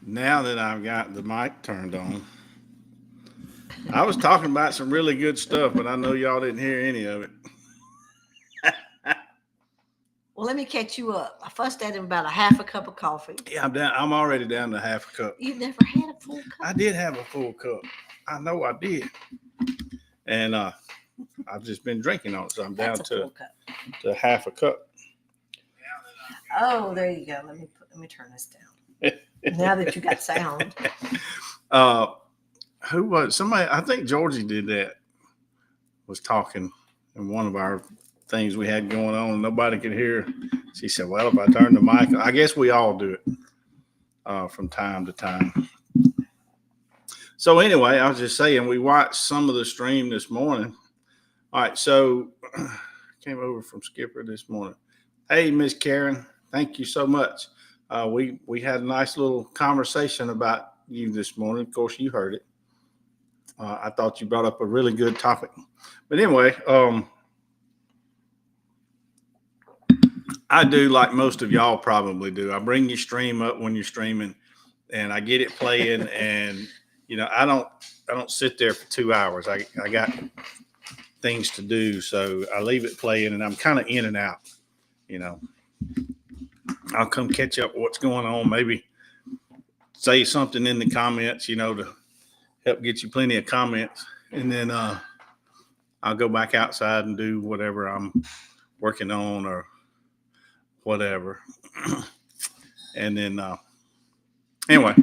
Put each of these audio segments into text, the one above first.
Now that I've got the mic turned on, I was talking about some really good stuff, but I know y'all didn't hear any of it. Well, let me catch you up. I fussed at him about a half a cup of coffee. Yeah, I'm down. I'm already down to half a cup. You've never had a full I cup? did have a full cup. I know I did, and I've just been drinking on it, so I'm down That's a full cup. to half a cup. Oh, there you go. Let me turn this down. Now that you got sound. uh, who was somebody? I think Georgie did that. Was talking in one of our things we had going on. Nobody could hear. She said, "Well, if I turn the mic, I guess we all do it from time to time." So anyway, I was just saying we watched some of the stream this morning. All right, so came over from Skipper this morning. Hey, Miss Karen, thank you so much. We had a nice little conversation about you this morning. Of course, you heard it. I thought you brought up a really good topic. But anyway, I do like most of y'all probably do. I bring your stream up when you're streaming, and I get it playing. And I don't sit there for 2 hours. I got things to do, so I leave it playing, and I'm kind of in and out. You know, I'll come catch up what's going on. Maybe say something in the comments. To help get you plenty of comments, and then I'll go back outside and do whatever I'm working on or whatever. And then anyway,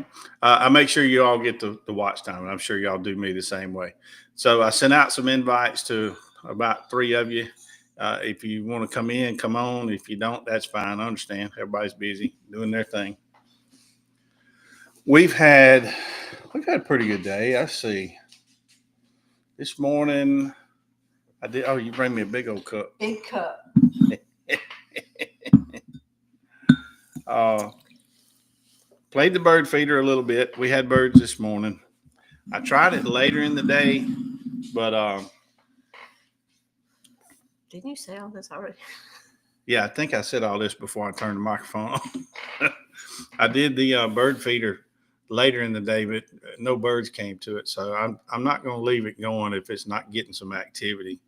I make sure you all get the watch time, and I'm sure y'all do me the same way. So I sent out some invites to about 3 of you. If you want to come in, come on. If you don't, that's fine. I understand. Everybody's busy doing their thing. We've had a pretty good day. I see. This morning, I did. Oh, you bring me a big old cup. Big cup. Played the bird feeder a little bit. We had birds this morning. I tried it later in the day, but Didn't you say all this already? yeah, I think I said all this before I turned the microphone on. I did the bird feeder later in the day, but no birds came to it, so I'm not going to leave it going if it's not getting some activity.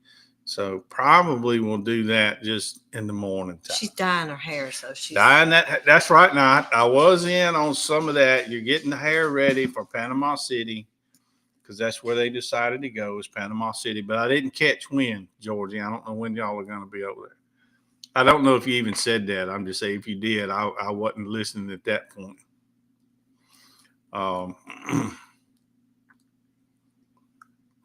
So probably we'll do that just in the morning time. She's dyeing her hair, so she's dyeing that. That's right. Now I was in on some of that. You're getting the hair ready for Panama City because that's where they decided to go is Panama City. But I didn't catch when, Georgie. I don't know when y'all are going to be over there. I don't know if you even said that. I'm just saying if you did, I wasn't listening at that point.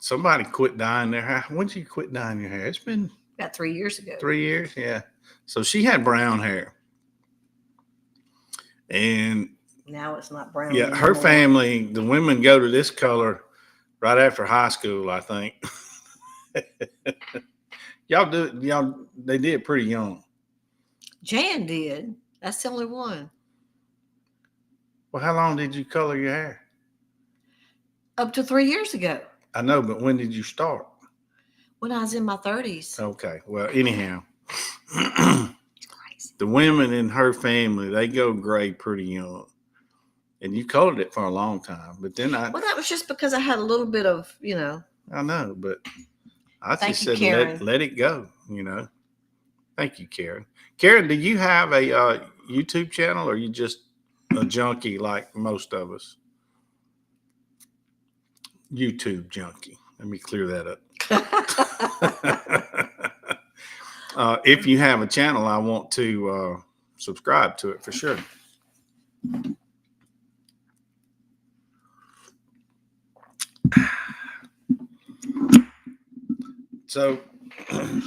Somebody quit dyeing their hair. When did you quit dyeing your hair? It's been about 3 years ago. 3 years, yeah. So she had brown hair, and now it's not brown. Yeah, her family, the women go to this color right after high school, I think. They did pretty young. Jan did. That's the only one. Well, how long did you color your hair? Up to 3 years ago. I know, but when did you start? When I was in my 30s. Okay. Well, anyhow, the women in her family, they go gray pretty young. And you colored it for a long time. But then Well, that was just because I had a little bit of, I know, but I just you, said let it go, Thank you, Karen. Karen, do you have a YouTube channel or are you just a junkie like most of us? YouTube junkie. Let me clear that up. If you have a channel, I want to subscribe to it for sure. So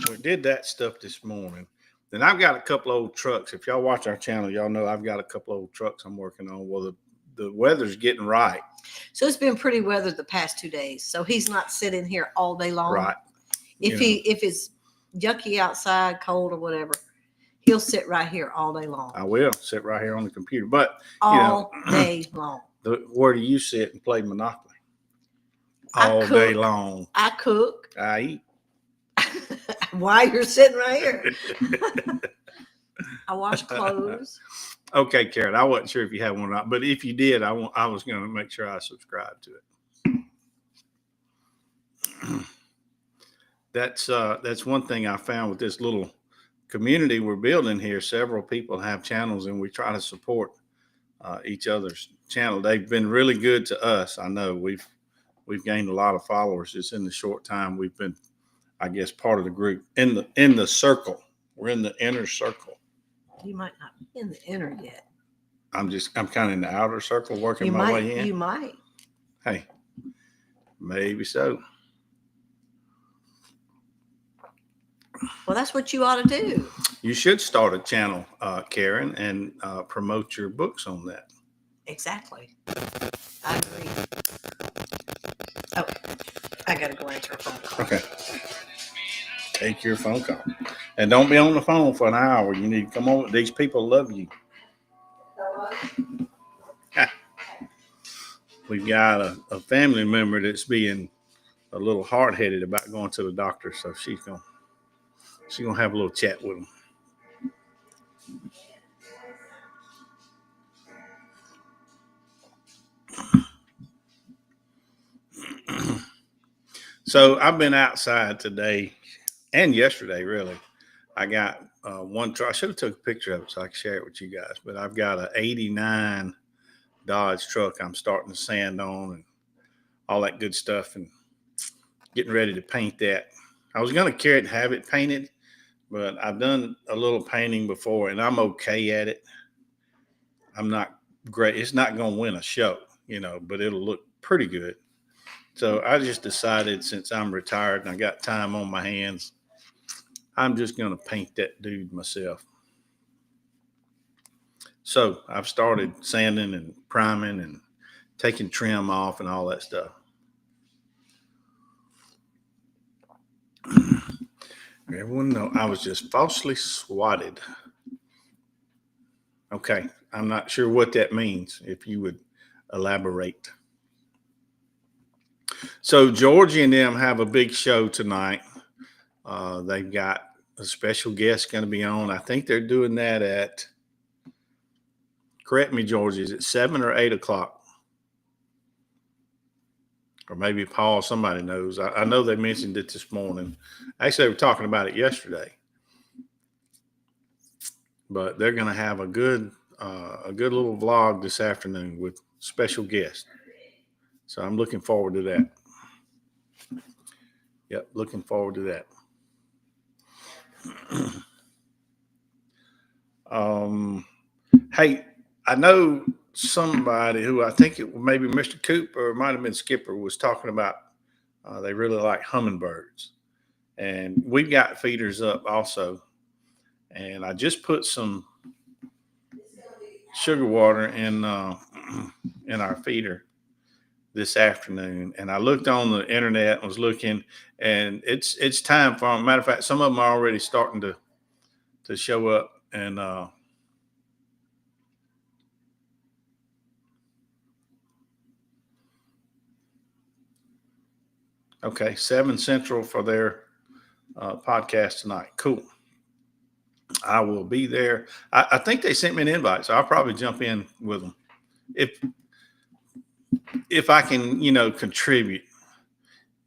we did that stuff this morning. Then I've got a couple of old trucks. If y'all watch our channel, y'all know I've got a couple of old trucks I'm working on. Well, the weather's getting right. So it's been pretty weather the past 2 days. So he's not sitting here all day long. Right. If it's yucky outside, cold or whatever, he'll sit right here all day long. I will sit right here on the computer. But all day long. Where do you sit and play Monopoly? All day long. I cook. I eat. Why you're sitting right here? I wash clothes. Okay, Karen, I wasn't sure if you had one or not, but if you did, I was going to make sure I subscribed to it. That's one thing I found with this little community we're building here. Several people have channels, and we try to support each other's channel. They've been really good to us. I know we've gained a lot of followers just in the short time we've been, I guess, part of the group in the circle. We're in the inner circle. You might not be in the inner yet. I'm kind of in the outer circle, working my way in. You might. Hey, maybe so. Well, that's what you ought to do. You should start a channel, Karen, and promote your books on that. Exactly. I agree. Oh, I got to go answer a phone call. Okay. Take your phone call. And don't be on the phone for an hour. You need to come on. These people love you. We've got a family member that's being a little hard-headed about going to the doctor, so she's gonna have a little chat with him. So I've been outside today and yesterday, really. I got one truck. I should have took a picture of it so I could share it with you guys. But I've got an 89 Dodge truck I'm starting to sand on and all that good stuff and getting ready to paint that. I was going to carry it and have it painted, but I've done a little painting before and I'm okay at it. I'm not great. It's not going to win a show, but it'll look pretty good. So I just decided, since I'm retired and I got time on my hands, I'm just going to paint that dude myself. So I've started sanding and priming and taking trim off and all that stuff. Everyone know I was just falsely swatted. Okay, I'm not sure what that means. If you would elaborate. So Georgie and them have a big show tonight. They've got a special guest going to be on. I think they're doing that at, correct me, Georgie, is it 7 or 8 o'clock? Or maybe Paul, somebody knows. I know they mentioned it this morning. Actually, they were talking about it yesterday. But they're going to have a good little vlog this afternoon with special guests. So I'm looking forward to that. Yep, looking forward to that. Hey, I know somebody who, I think it maybe Mr. Cooper or might have been Skipper, was talking about they really like hummingbirds. And we've got feeders up also. And I just put some sugar water in our feeder this afternoon, and I looked on the internet and was looking, and it's time for them. Matter of fact, some of them are already starting to show up, and okay, 7 Central for their podcast tonight. Cool. I will be there. I think they sent me an invite, so I'll probably jump in with them if I can, contribute.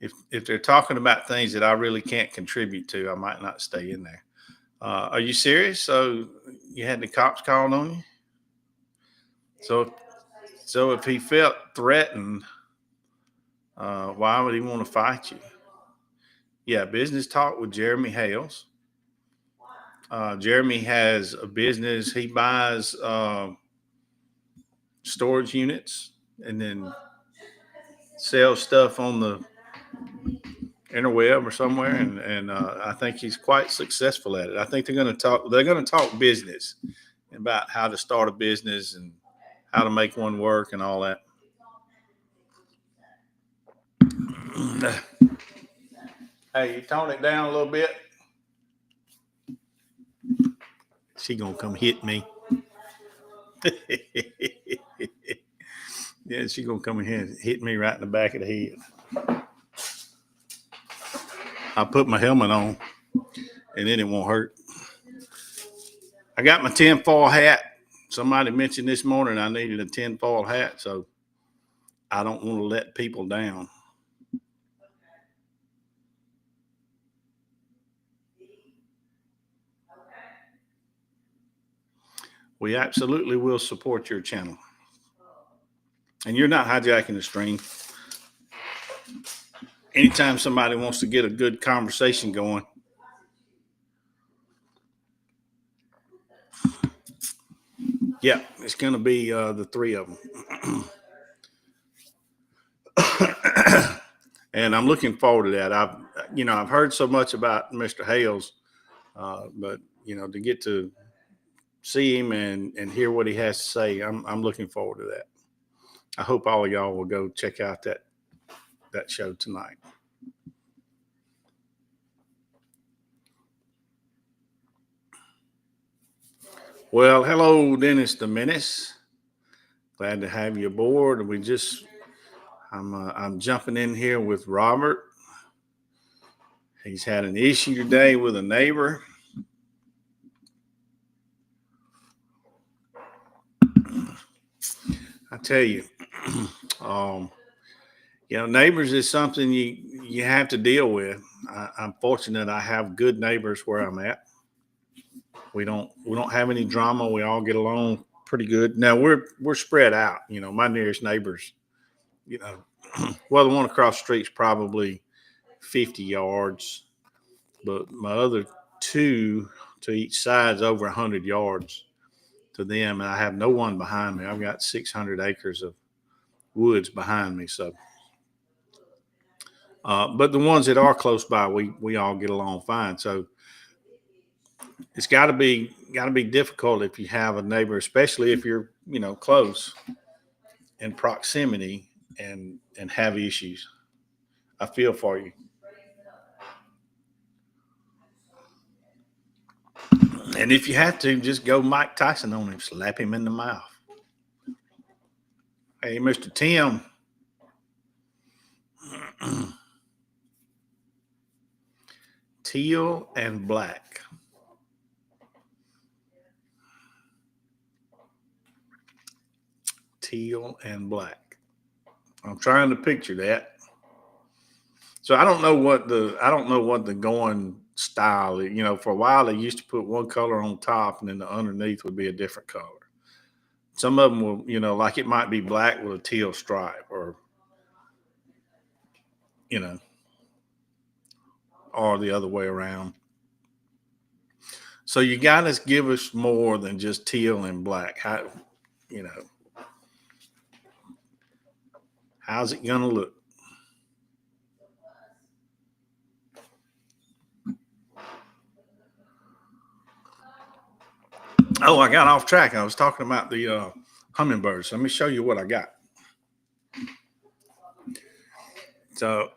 If they're talking about things that I really can't contribute to, I might not stay in there. Are you serious? So you had the cops called on you? So if he felt threatened, why would he want to fight you? Yeah, business talk with Jeremy Hales. Jeremy has a business. He buys storage units and then sells stuff on the interweb or somewhere, and I think he's quite successful at it. I think they're going to talk business about how to start a business and how to make one work and all that. Hey, you tone it down a little bit. She gonna come hit me. Yeah, she gonna come in here and hit me right in the back of the head. I put my helmet on, and then it won't hurt. I got my tinfoil hat. Somebody mentioned this morning I needed a tinfoil hat, so I don't want to let people down. We absolutely will support your channel. And you're not hijacking the stream. Anytime somebody wants to get a good conversation going, yeah, it's going to be the three of them. And I'm looking forward to that. I've heard so much about Mr. Hales, but to get to see him and hear what he has to say, I'm looking forward to that. I hope all of y'all will go check out that show tonight. Well, hello, Dennis the Menace. Glad to have you aboard. I'm jumping in here with Robert. He's had an issue today with a neighbor. I tell you, neighbors is something you have to deal with. I'm fortunate I have good neighbors where I'm at. We don't have any drama. We all get along pretty good. Now we're spread out. My nearest neighbors, well, the one across the street's probably 50 yards, but my other two to each side's over 100 yards to them, and I have no one behind me. I've got 600 acres of woods behind me. So, but the ones that are close by, we all get along fine. So it's got to be difficult if you have a neighbor, especially if you're close in proximity and have issues. I feel for you. And if you have to, just go Mike Tyson on him, slap him in the mouth. Hey, Mr. Tim. Teal and black. Teal and black. I'm trying to picture that. So I don't know what the going style is. For a while they used to put one color on top and then the underneath would be a different color. Some of them will, like it might be black with a teal stripe or or the other way around. So you got to give us more than just teal and black. How's it going to look? Oh, I got off track. I was talking about the hummingbirds. Let me show you what I got. So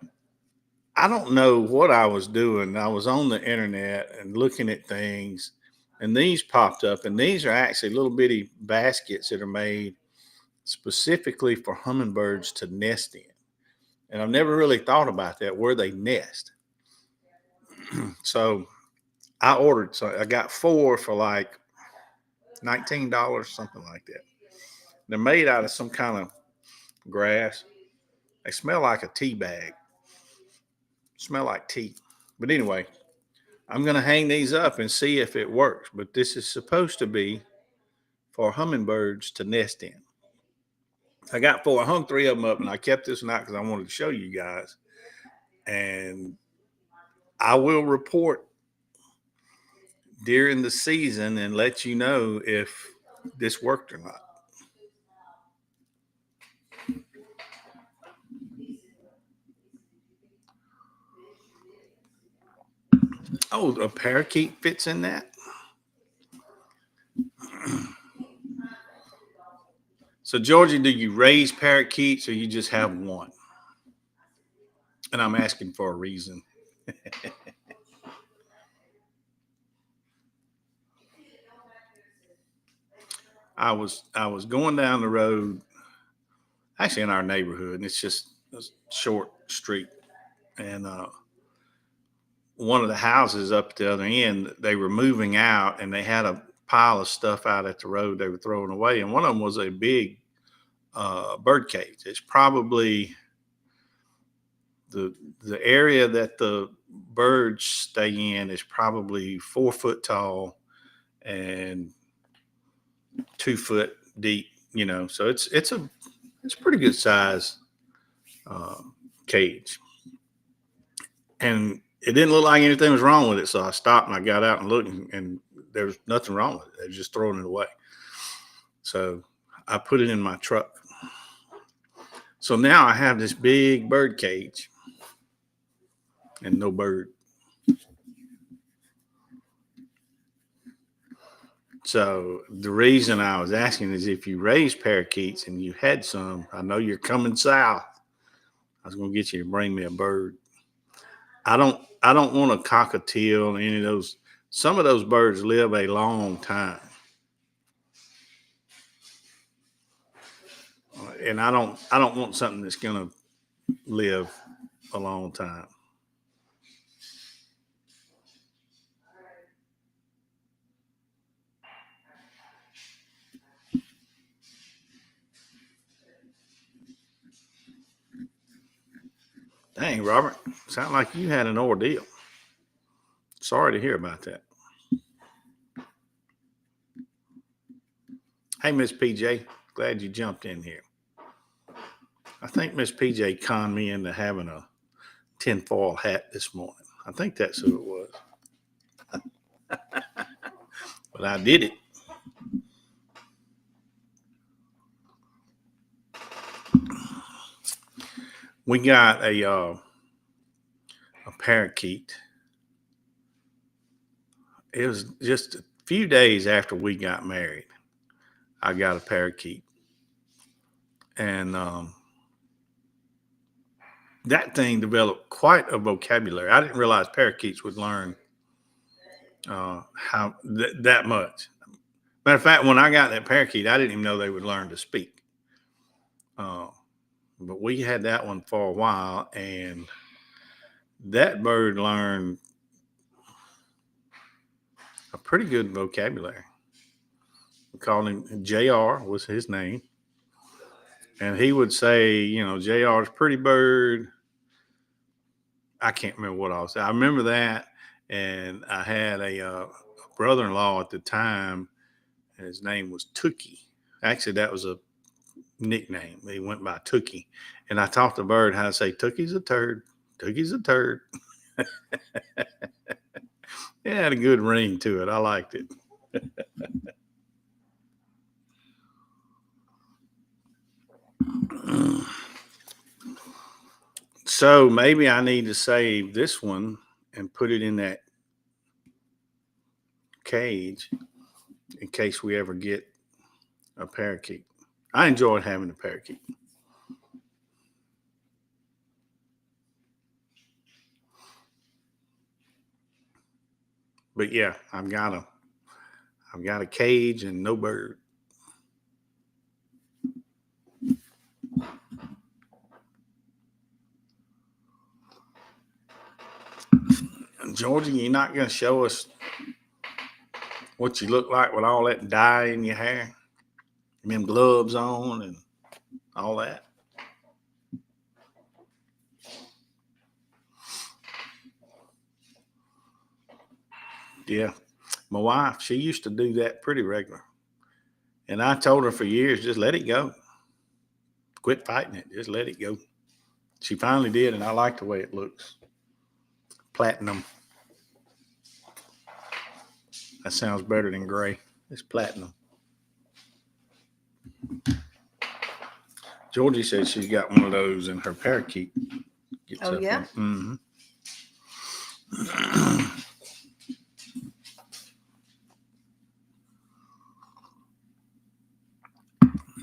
I don't know what I was doing. I was on the internet and looking at things, and these popped up. And these are actually little bitty baskets that are made specifically for hummingbirds to nest in. And I've never really thought about that, where they nest. So I ordered, so I got 4 for like $19, something like that. They're made out of some kind of grass. They smell like a tea bag. Smell like tea. But anyway, I'm going to hang these up and see if it works. But this is supposed to be for hummingbirds to nest in. I got 4. I hung 3 of them up, and I kept this one out because I wanted to show you guys. And I will report during the season and let you know if this worked or not. Oh, a parakeet fits in that. So, Georgie, do you raise parakeets or you just have one? And I'm asking for a reason. I was going down the road, actually in our neighborhood, and it's just a short street. And one of the houses up at the other end, they were moving out, and they had a pile of stuff out at the road they were throwing away, and one of them was a big bird cage. It's probably the area that the birds stay in is probably 4 foot tall and 2 foot deep. So it's a pretty good size cage, and it didn't look like anything was wrong with it. So I stopped and I got out and looked, and there was nothing wrong with it. They were just throwing it away. So I put it in my truck. So now I have this big bird cage and no bird. So the reason I was asking is if you raise parakeets and you had some, I know you're coming south. I was going to get you to bring me a bird. I don't want a cockatiel or any of those. Some of those birds live a long time. And I don't want something that's going to live a long time. Dang, Robert, sound like you had an ordeal. Sorry to hear about that. Hey, Miss PJ, glad you jumped in here. I think Miss PJ conned me into having a tinfoil hat this morning. I think that's who it was. But I did it. We got a parakeet. It was just a few days after we got married. I got a parakeet. And that thing developed quite a vocabulary. I didn't realize parakeets would learn that much. Matter of fact, when I got that parakeet, I didn't even know they would learn to speak. But we had that one for a while, and that bird learned a pretty good vocabulary. We called him JR was his name. And he would say, JR's pretty bird. I can't remember what I was saying. I remember that. And I had a brother-in-law at the time. And his name was Tookie. Actually, that was a nickname. He went by Tookie. And I taught the bird how to say, Tookie's a turd. Tookie's a turd. It had a good ring to it. I liked it. So maybe I need to save this one and put it in that cage in case we ever get a parakeet. I enjoyed having a parakeet. But yeah, I've got a cage and no bird. Georgia, you're not going to show us what you look like with all that dye in your hair, and them gloves on, and all that? Yeah, my wife, she used to do that pretty regular, and I told her for years, just let it go, quit fighting it, just let it go. She finally did, and I like the way it looks. Platinum. That sounds better than gray. It's platinum. Georgie says she's got one of those in her parakeet. Oh, yeah? Mm-hmm.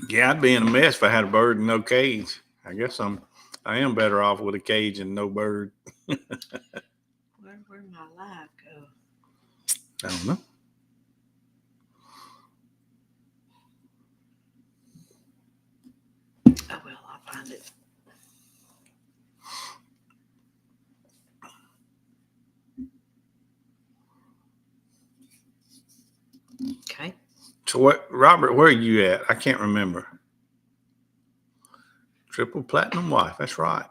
Yeah, I'd be in a mess if I had a bird and no cage. I guess I am better off with a cage and no bird. Where'd my live go? I don't know. Oh, well, I'll find it. Okay. So what, Robert, where are you at? I can't remember. Triple platinum wife. That's right.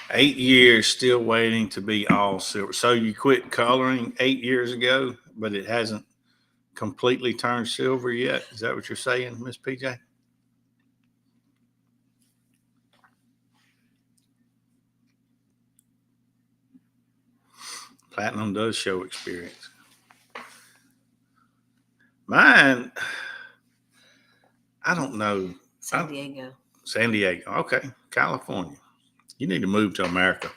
$8 years still waiting to be all silver. So you quit coloring 8 years ago, but it hasn't completely turned silver yet. Is that what you're saying, Miss PJ? Platinum does show experience. Mine, I don't know. San Diego. San Diego. Okay. California. You need to move to America.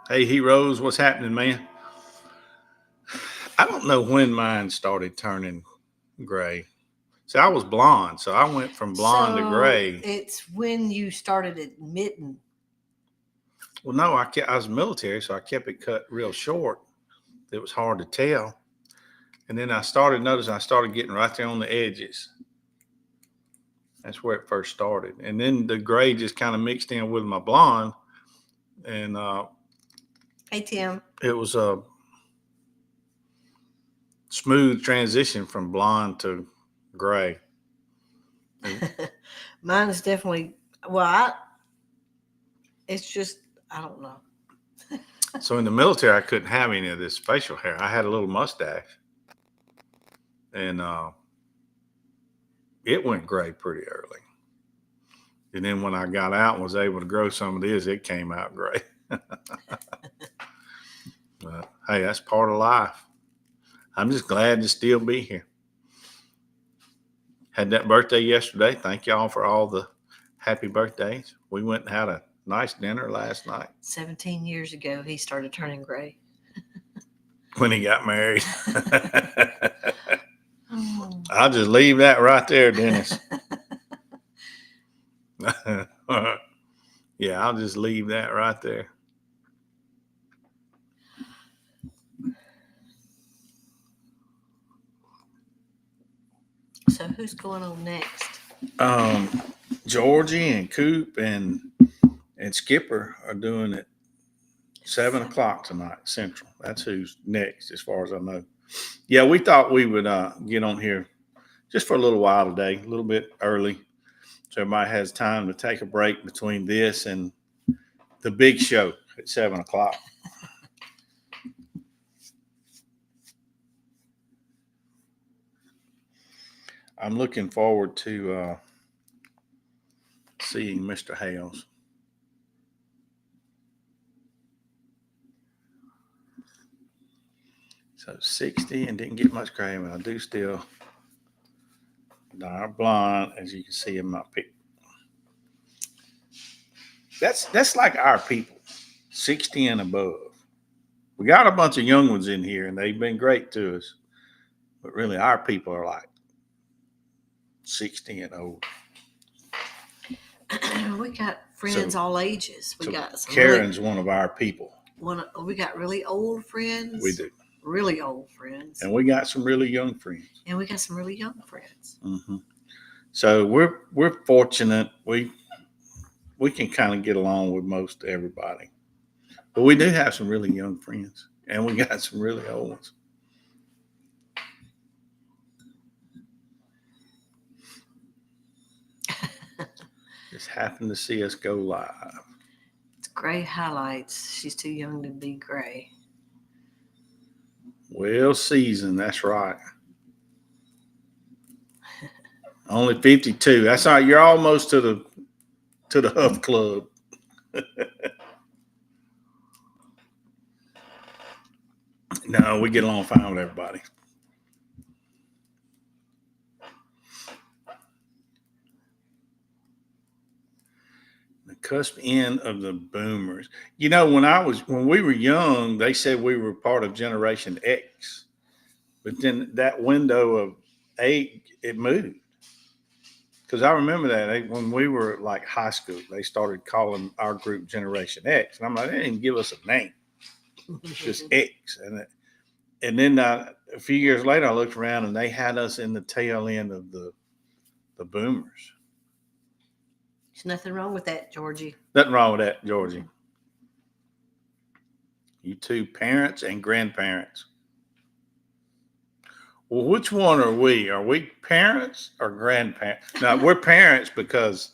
Hey, heroes, what's happening, man? I don't know when mine started turning gray. See, I was blonde, so I went from blonde to gray. It's when you started admitting. Well, no, I was military, so I kept it cut real short. It was hard to tell. And then I started getting right there on the edges. That's where it first started. And then the gray just kind of mixed in with my blonde. And Hey, Tim. It was a smooth transition from blonde to gray. Mine is definitely, it's just, I don't know. So in the military, I couldn't have any of this facial hair. I had a little mustache. And it went gray pretty early. And then when I got out and was able to grow some of this, it came out gray. But hey, that's part of life. I'm just glad to still be here. Had that birthday yesterday. Thank y'all for all the happy birthdays. We went and had a nice dinner last night. 17 years ago, he started turning gray. When he got married. I'll just leave that right there, Dennis. Yeah, I'll just leave that right there. So who's going on next? Georgie and Coop and Skipper are doing it 7 o'clock tonight, Central. That's who's next, as far as I know. Yeah, we thought we would get on here just for a little while today, a little bit early, so everybody has time to take a break between this and the big show at 7 o'clock. I'm looking forward to seeing Mr. Hales. So 60 and didn't get much gray, but I do still dark blonde, as you can see in my pic. That's like our people, 60 and above. We got a bunch of young ones in here, and they've been great to us. But really, our people are like 60 and old. We got friends all ages. We got some Karen's one of our people. We got really old friends. We do. Really old friends. And we got some really young friends. And we got some really young friends. Mm-hmm. So we're fortunate. We can kind of get along with most everybody. But we do have some really young friends. And we got some really old ones. Just happened to see us go live. It's gray highlights. She's too young to be gray. Well seasoned, that's right. Only 52. That's all right. You're almost to the Huff Club. No, we get along fine with everybody. The cusp end of the boomers. You know, when we were young, they said we were part of Generation X. But then that window of 8, it moved. Because I remember that when we were like high school, they started calling our group Generation X. And I'm like, they didn't even give us a name. It's just X. And then a few years later, I looked around and they had us in the tail end of the boomers. There's nothing wrong with that, Georgie. Nothing wrong with that, Georgie. You two, parents and grandparents. Well, which one are we? Are we parents or grandparents? No, we're parents because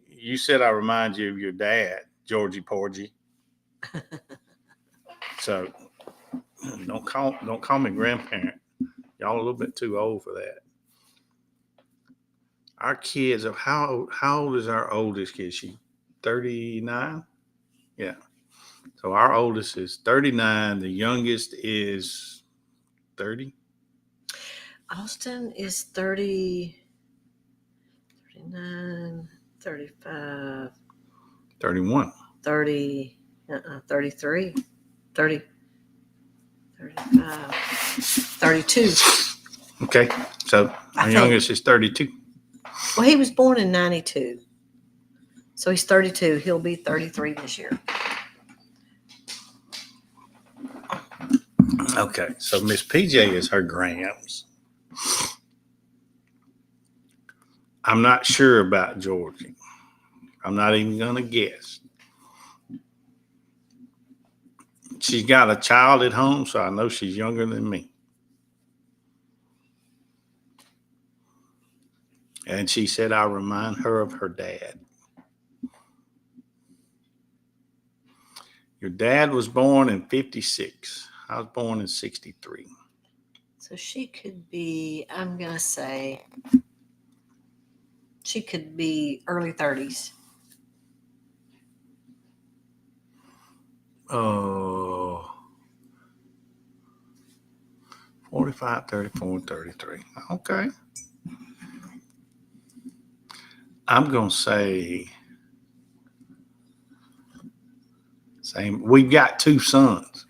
you said I remind you of your dad, Georgie Porgy. So don't call me grandparent. Y'all a little bit too old for that. Our kids are how old is our oldest kid? She 39? Yeah. So our oldest is 39. The youngest is 30. Austin is 30, 39, 35, 31. 30, 33, 30, 35, 32. Okay. So our youngest is 32. Well, he was born in 92. So he's 32. He'll be 33 this year. Okay. So Miss PJ is her grams. I'm not sure about Georgie. I'm not even going to guess. She's got a child at home, so I know she's younger than me. And she said I remind her of her dad. Your dad was born in 56. I was born in 63. So she could be, I'm going to say, she could be early 30s. Oh, 45, 34, 33. Okay. I'm going to say same. We've got two sons.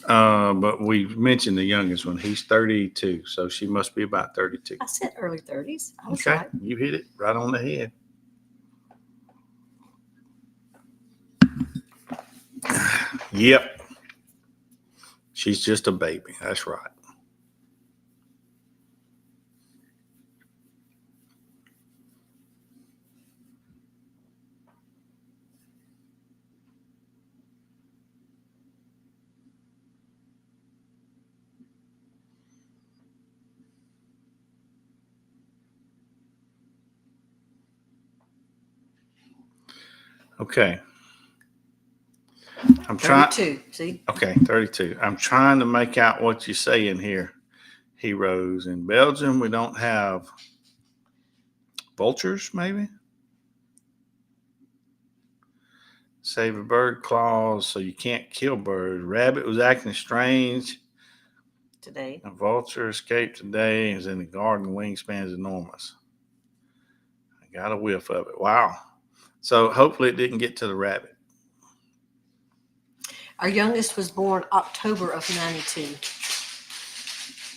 But we mentioned the youngest one. He's 32, so she must be about 32. I said early 30s. I was Okay, right. you hit it right on the head. Yep. She's just a baby. That's right. Okay. I'm trying. 32. See? Okay, 32. I'm trying to make out what you say in here. Heroes. In Belgium, we don't have vultures, maybe? Save a bird clause so you can't kill birds. Rabbit was acting strange. Today. A vulture escaped today. Is in the garden. Wingspan is enormous. I got a whiff of it. Wow. So hopefully it didn't get to the rabbit. Our youngest was born October of 92.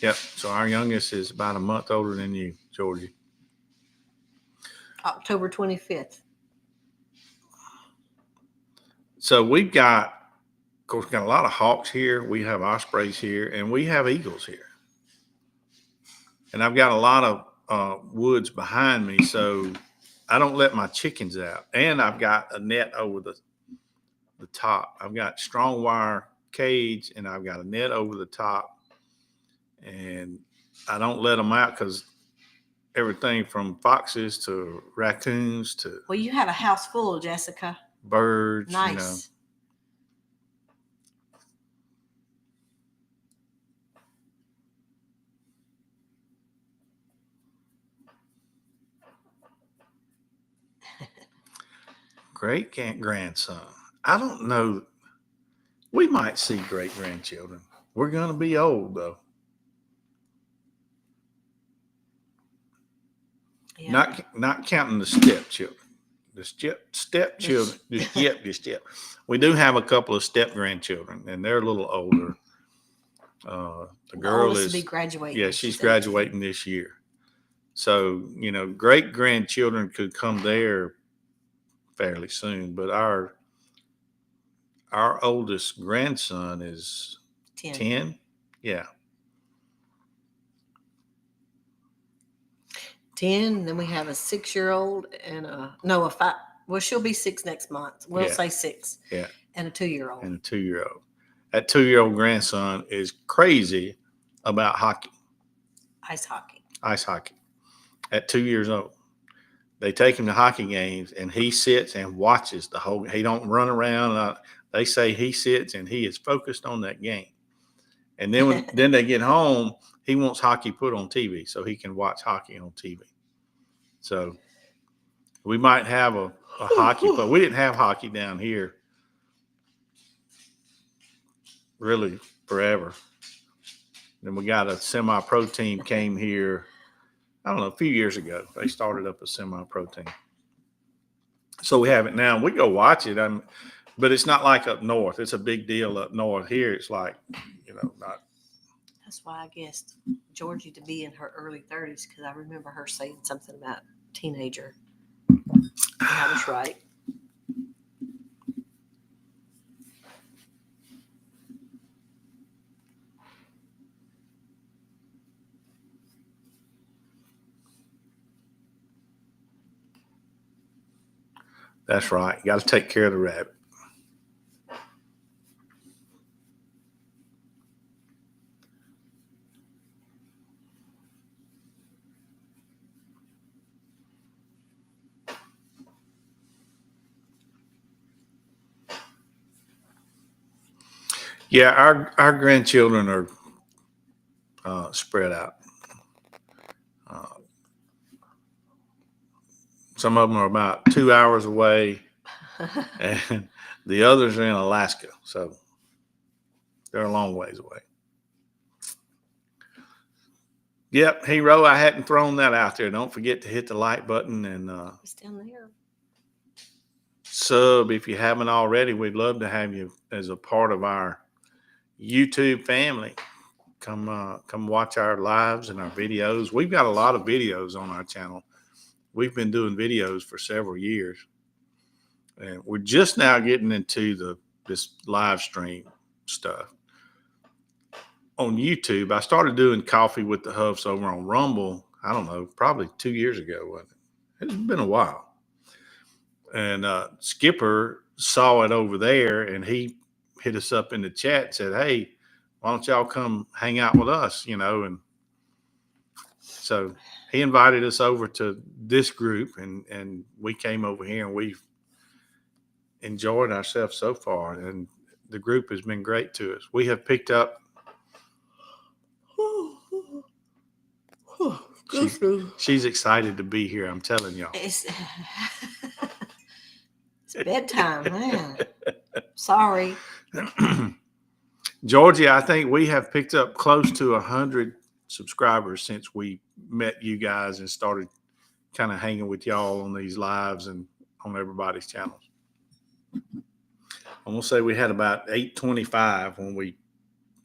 Yep. So our youngest is about a month older than you, Georgie. October 25th. So we've got, of course, got a lot of hawks here. We have ospreys here, and we have eagles here. And I've got a lot of woods behind me, so I don't let my chickens out. And I've got a net over the top. I've got strong wire cage, and I've got a net over the top. And I don't let them out because everything from foxes to raccoons to Well, you have a house full, Jessica. birds, Nice. you know. Great grandson. I don't know. We might see great grandchildren. We're going to be old, though. Yeah. Not counting the stepchildren. The stepchildren. Yep. We do have a couple of step grandchildren, and they're a little older. The girl oldest is to be graduating. Yeah, she's graduating this year. So great grandchildren could come there fairly soon, but our our oldest grandson is 10. 10. Yeah. 10. Then we have a 6-year-old and a 5. Well, she'll be 6 next month. We'll Yeah. say 6. Yeah. And a 2-year-old. And a 2-year-old. That 2-year-old grandson is crazy about hockey. Ice hockey. Ice hockey. At 2 years old. They take him to hockey games, and he sits and watches the whole. He don't run around. They say he sits and he is focused on that game. And then then they get home, he wants hockey put on TV so he can watch hockey on TV. So we might have a hockey, but we didn't have hockey down here really forever. Then we got a semi-pro team came here, I don't know, a few years ago. They started up a semi-pro team. So we have it now. We go watch it, but it's not like up north. It's a big deal up north. Here it's like, not. That's why I guessed Georgie to be in her early 30s because I remember her saying something about teenager. I was right. That's right. You got to take care of the rabbit. Yeah, our grandchildren are spread out. Some of them are about 2 hours away, and the others are in Alaska. So they're a long ways away. Yep, hero. I hadn't thrown that out there. Don't forget to hit the like button and It's down there. Sub if you haven't already. We'd love to have you as a part of our YouTube family. Come watch our lives and our videos. We've got a lot of videos on our channel. We've been doing videos for several years, and we're just now getting into this live stream stuff on YouTube. I started doing Coffee with the Huffs over on Rumble. I don't know, probably 2 years ago. Wasn't it? It's been a while. And Skipper saw it over there, and he hit us up in the chat and said, "Hey, why don't y'all come hang out with us?" And so he invited us over to this group, and we came over here, and we've enjoyed ourselves so far. And the group has been great to us. We have picked up. She's excited to be here. I'm telling y'all. It's bedtime, man. Sorry. Georgie, I think we have picked up close to 100 subscribers since we met you guys and started kind of hanging with y'all on these lives and on everybody's channels. I'm going to say we had about 825 when we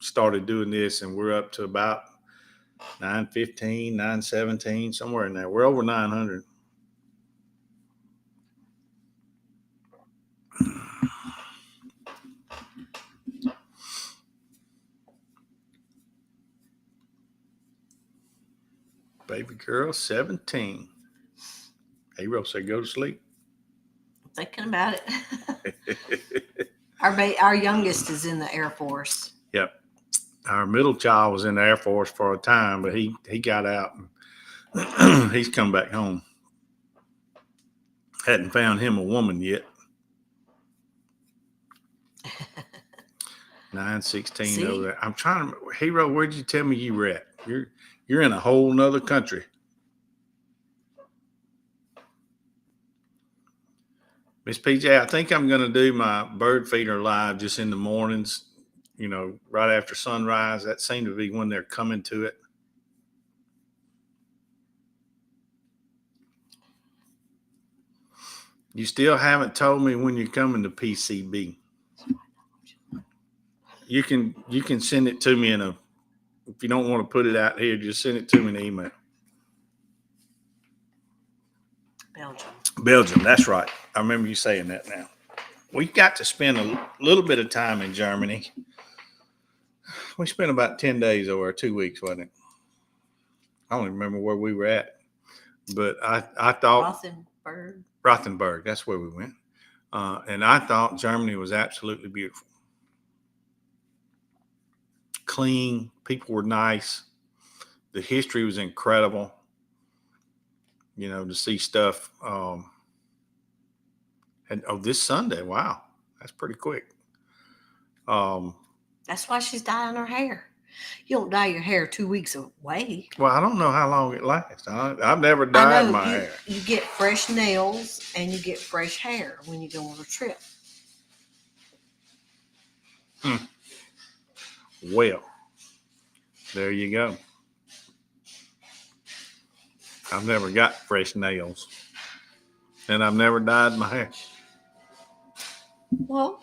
started doing this, and we're up to about 915, 917, somewhere in there. We're over 900. Baby girl, 17. Hero said, "Go to sleep." Thinking about it. Our youngest is in the Air Force. Yep. Our middle child was in the Air Force for a time, but he got out and he's come back home. Hadn't found him a woman yet. 916 over there. I'm trying to remember. Hero, where'd you tell me you were at? You're in a whole nother country. Miss PJ, I think I'm going to do my bird feeder live just in the mornings, right after sunrise. That seemed to be when they're coming to it. You still haven't told me when you're coming to PCB. You can send it to me if you don't want to put it out here, just send it to me in an email. Belgium, that's right. I remember you saying that now. we got to spend a little bit of time in Germany. We spent about 10 days or 2 weeks, wasn't it? I don't even remember where we were at, but I thought Rothenburg, that's where we went. And I thought Germany was absolutely beautiful. Clean, people were nice. The history was incredible. To see stuff. And this Sunday, wow, that's pretty quick. That's why she's dyeing her hair. You don't dye your hair 2 weeks away. Well, I don't know how long it lasts. I've never dyed my hair. You get fresh nails and you get fresh hair when you go on a trip. Well, there you go. I've never got fresh nails, and I've never dyed my hair. Well,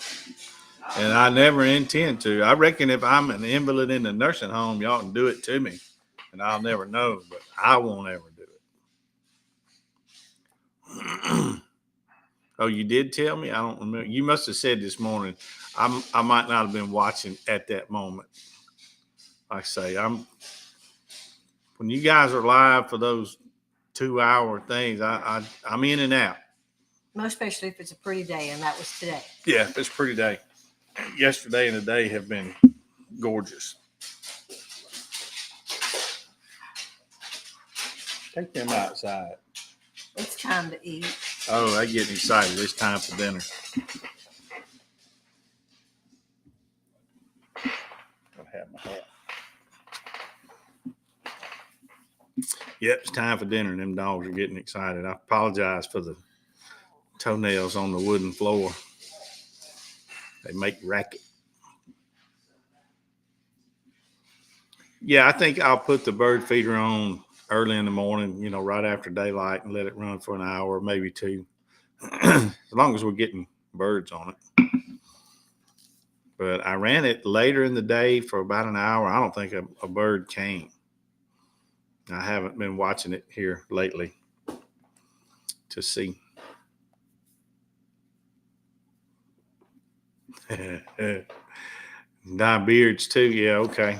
and I never intend to. I reckon if I'm an invalid in the nursing home, y'all can do it to me, and I'll never know, but I won't ever do it. Oh, you did tell me? I don't remember. You must have said this morning. I might not have been watching at that moment. Like I say, when you guys are live for those 2-hour things, I'm in and out. Most especially if it's a pretty day, and that was today. Yeah, it's a pretty day. Yesterday and today have been gorgeous. Take them outside. It's time to eat. Oh, they're getting excited. It's time for dinner. Gotta have my hat. Yep, it's time for dinner, and them dogs are getting excited. I apologize for the toenails on the wooden floor. They make racket. Yeah, I think I'll put the bird feeder on early in the morning, right after daylight, and let it run for an hour, maybe 2, as long as we're getting birds on it. But I ran it later in the day for about an hour. I don't think a bird came. I haven't been watching it here lately to see. Dye beards too. Yeah, okay.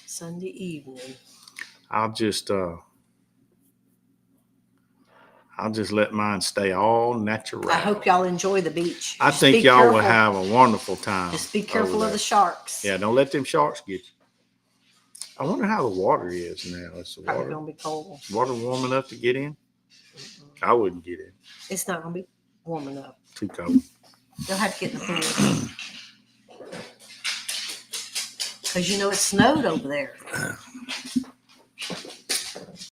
Sunday evening. I'll just let mine stay all natural. I hope y'all enjoy the beach. I think y'all will have a wonderful time. Just be careful of the sharks. Yeah, don't let them sharks get you. I wonder how the water is now. Is the water gonna be cold? Water warm enough to get in? Mm-hmm. I wouldn't get in. It's not gonna be warm enough. Too cold. You'll have to get in the pool. Because it snowed over there.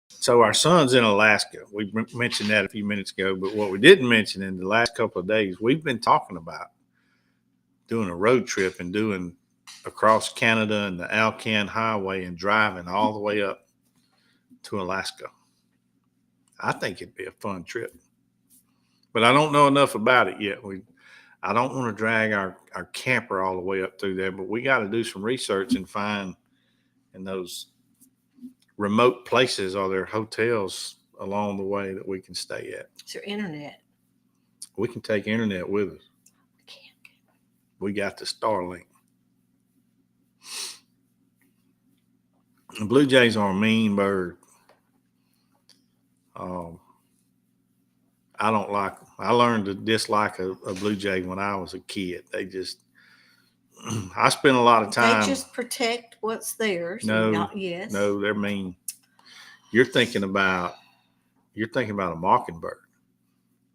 So our son's in Alaska. We mentioned that a few minutes ago, but what we didn't mention in the last couple of days, we've been talking about doing a road trip and doing across Canada and the Alcan Highway and driving all the way up to Alaska. I think it'd be a fun trip, but I don't know enough about it yet. I don't want to drag our camper all the way up through there, but we got to do some research and find in those remote places, are there hotels along the way that we can stay at? Is there internet? We can take internet with us. We can't. We got the Starlink. The blue jays are a mean bird. I don't like them. I learned to dislike a blue jay when I was a kid. I spent a lot of time. They just protect what's theirs. No, yes. No, they're mean. You're thinking about a mockingbird.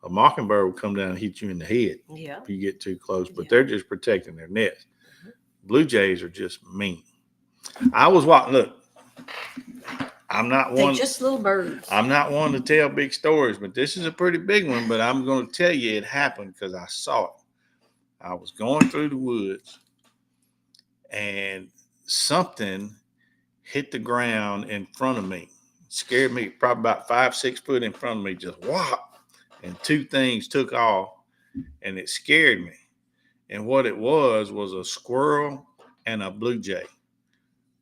A mockingbird will come down and hit you in the head if you get too close, but they're just protecting their nest. Mm-hmm. Blue jays are just mean. I was walking. Look, I'm not one. They're just little birds. I'm not one to tell big stories, but this is a pretty big one. But I'm going to tell you it happened because I saw it. I was going through the woods, and something hit the ground in front of me. Scared me, probably about 5-6 foot in front of me, just whop, and 2 things took off, and it scared me. And what it was a squirrel and a blue jay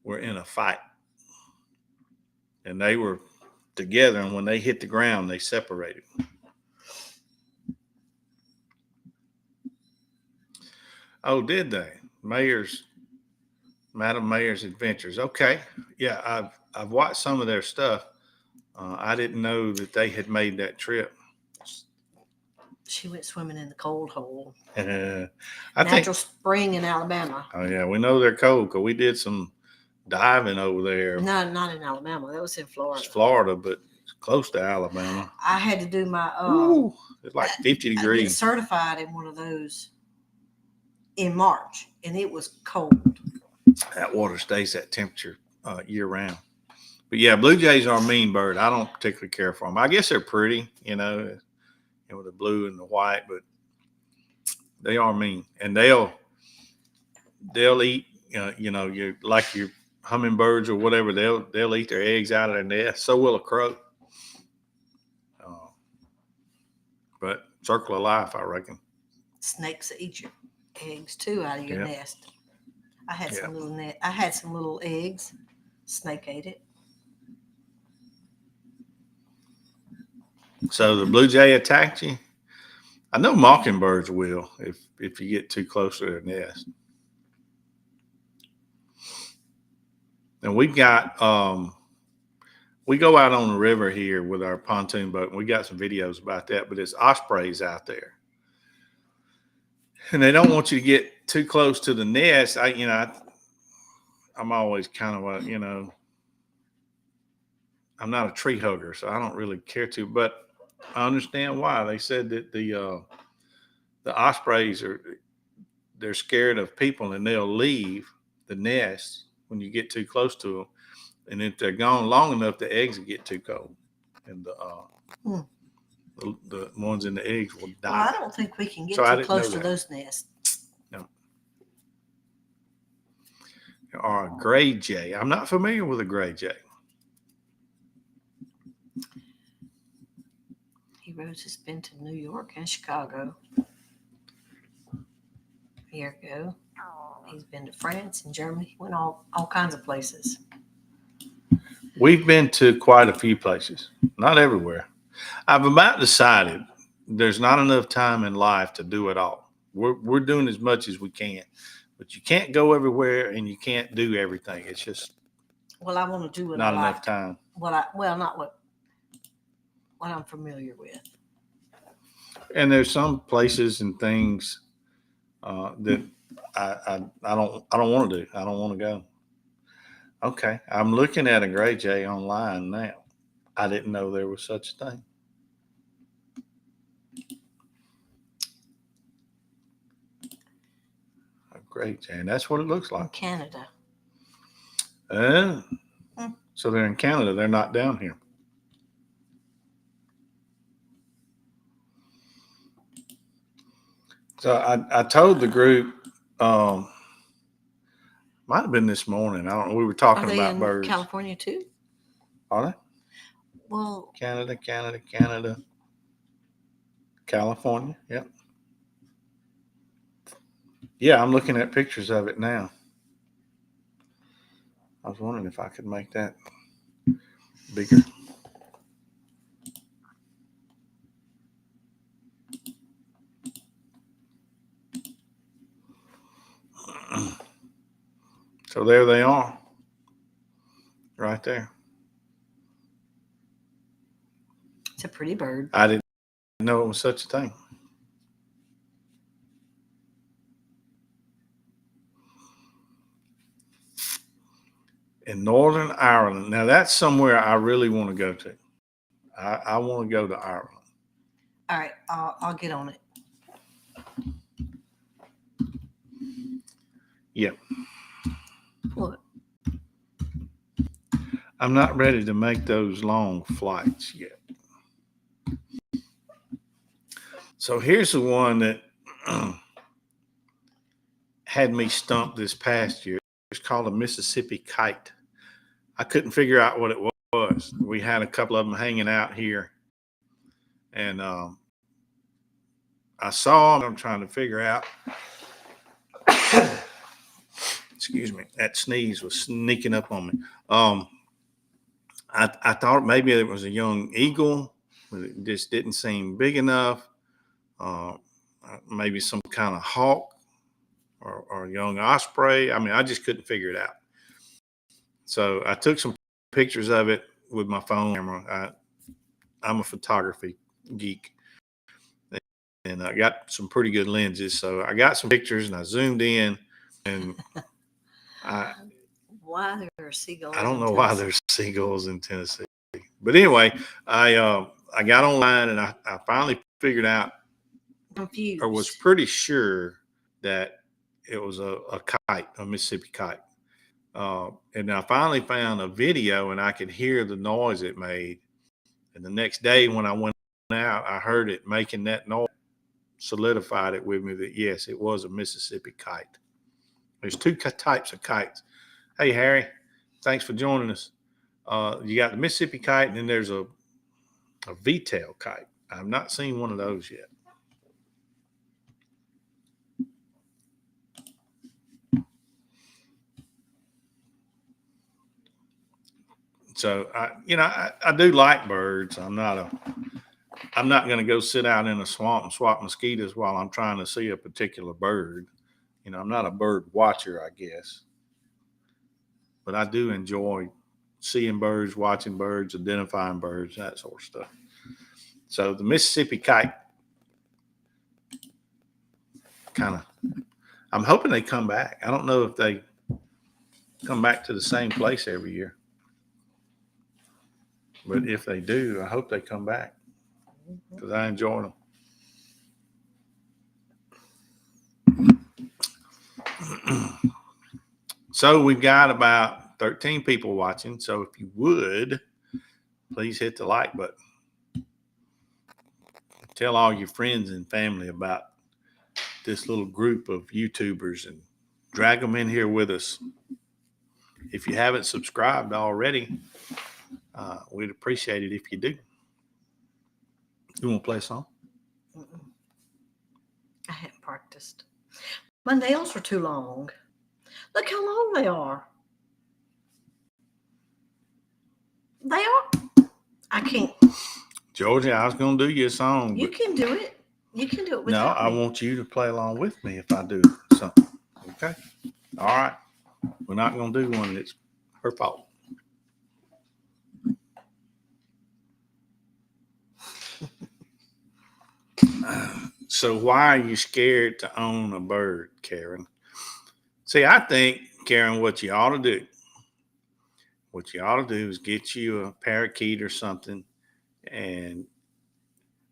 were in a fight, and they were together, and when they hit the ground, they separated. Oh, did they? Madam Mayor's Adventures. Okay, yeah, I've watched some of their stuff. I didn't know that they had made that trip. She went swimming in the cold hole. I Natural think. spring in Alabama. Oh yeah, we know they're cold because we did some diving over there. No, not in Alabama. That was in Florida. It's Florida, but it's close to Alabama. I had to do my Ooh, it's like 50 I get degrees. certified in one of those in March, and it was cold. That water stays that temperature year round. But yeah, blue jays are a mean bird. I don't particularly care for them. I guess they're pretty, the blue and the white, but they are mean, and they'll eat. You like your hummingbirds or whatever. They'll eat their eggs out of their nest. So will a crow. But circle of life, I reckon. Snakes eat your eggs too out of your Yeah. nest. I had some Yeah. little I had some little eggs. Snake ate it. So the blue jay attacked you? I know mockingbirds will if you get too close to their nest. And we've got we go out on the river here with our pontoon boat, and we got some videos about that. But it's ospreys out there, and they don't want you to get too close to the nest. I'm always kind of I'm not a tree hugger, so I don't really care to. But I understand why. They said that the ospreys they're scared of people, and they'll leave the nest when you get too close to them. And if they're gone long enough, the eggs will get too cold, and the ones in the eggs will die. Well, I don't think we can get So I too didn't close know to that. those nests. No. Or a gray jay. I'm not familiar with a gray jay. Heroes has been to New York and Chicago. A year ago. He's been to France and Germany. He went all kinds of places. We've been to quite a few places, not everywhere. I've about decided there's not enough time in life to do it all. We're doing as much as we can, but you can't go everywhere and you can't do everything. It's just Well, I want to do what not I enough like. time. Not what I'm familiar with. And there's some places and things that I don't want to do. I don't want to go. Okay, I'm looking at a gray jay online now. I didn't know there was such a thing. A gray jay, and that's what it looks In like. Canada. So they're in Canada. They're not down here. So I told the group, might have been this morning. I don't know. We were Are talking they about in birds. California too? Are they? Well, Canada, California. Yep. Yeah, I'm looking at pictures of it now. I was wondering if I could make that bigger. So there they are. Right there. it's a pretty bird. I didn't know it was such a thing. In Northern Ireland. Now that's somewhere I really want to go to. I want to go to Ireland. All right, I'll get on it. Yeah. What? I'm not ready to make those long flights yet. So here's the one that had me stumped this past year. It's called a Mississippi kite. I couldn't figure out what it was. We had a couple of them hanging out here, and I saw them. I'm trying to figure out. Excuse me. That sneeze was sneaking up on me. I thought maybe it was a young eagle, but it just didn't seem big enough. Maybe some kind of hawk or a young osprey. I mean, I just couldn't figure it out. So I took some pictures of it with my phone camera. I'm a photography geek, and I got some pretty good lenses. So I got some pictures and I zoomed in, and Why there are seagulls? I don't in know why Tennessee? there's seagulls in Tennessee. But anyway, I got online and I finally figured out, Confused. or was pretty sure that it was a kite, a Mississippi kite. And I finally found a video and I could hear the noise it made. And the next day when I went out, I heard it making that noise, solidified it with me that yes, it was a Mississippi kite. There's two types of kites. Hey, Harry, thanks for joining us. You got the Mississippi kite, and then there's a V-tail kite. I've not seen one of those yet. So I do like birds. I'm not going to go sit out in a swamp and swat mosquitoes while I'm trying to see a particular bird. I'm not a bird watcher, I guess, but I do enjoy seeing birds, watching birds, identifying birds, that sort of stuff. So the Mississippi kite, I'm hoping they come back. I don't know if they come back to the same place every year, but if they do, I hope they come back because I enjoy them. So we've got about 13 people watching. So if you would, please hit the like button. Tell all your friends and family about this little group of YouTubers and drag them in here with us. If you haven't subscribed already, we'd appreciate it if you do. You want to play a song? I haven't practiced. My nails are too long. Look how long they are. They are. I can't. Georgia, I was going to do you a song. You can do it. You can do it No, without I me. want you to play along with me if I do something. Okay? All right. We're not going to do one that's her fault. So why are you scared to own a bird, Karen? See, I think, Karen, what you ought to do is get you a parakeet or something and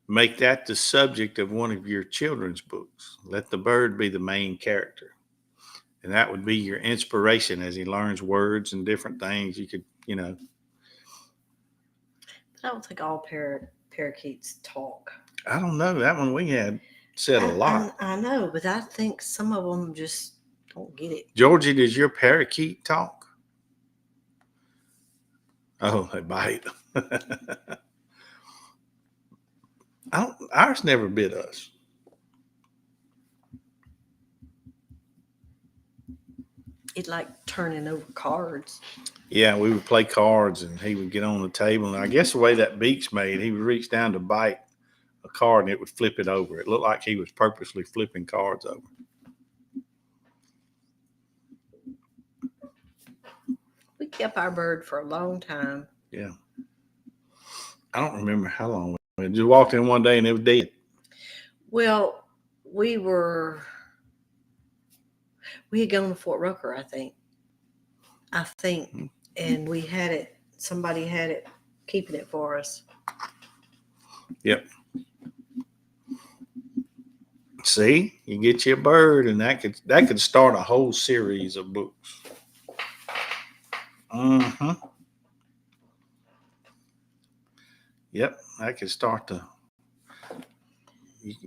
make that the subject of one of your children's books. Let the bird be the main character. And that would be your inspiration as he learns words and different things. You could, But I don't think all parakeets talk. I don't know. That one we had said a lot. I know, but I think some of them just don't get it. Georgie, does your parakeet talk? Oh, they bite. Ours never bit us. It like turning over cards. Yeah, we would play cards and he would get on the table. And I guess the way that beak's made, he would reach down to bite a card and it would flip it over. It looked like he was purposely flipping cards over. We kept our bird for a long time. Yeah. I don't remember how long. We just walked in one day and it was dead. Well, we had gone to Fort Rucker, I think. And we had it, somebody had it, keeping it for us. Yep. See, you get you a bird and that could start a whole series of books. Yep, that could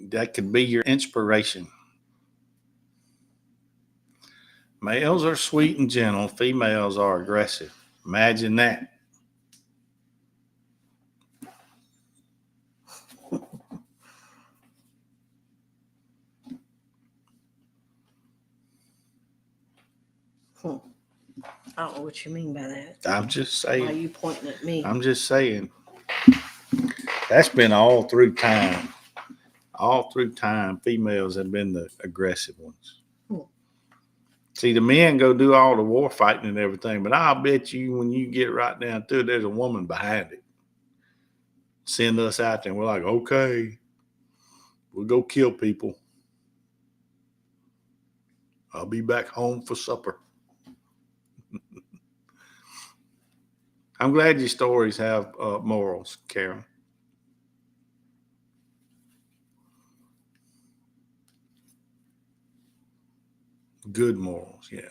that could be your inspiration. Males are sweet and gentle. Females are aggressive. Imagine that. I don't know what you mean by that. I'm just saying. Why are you pointing at me? I'm just saying. That's been all through time. All through time, females have been the aggressive ones. See, the men go do all the war fighting and everything, but I'll bet you when you get right down to it, there's a woman behind it. Send us out there, and we're like, okay, we'll go kill people. I'll be back home for supper. I'm glad your stories have morals, Karen. Good morals, yeah.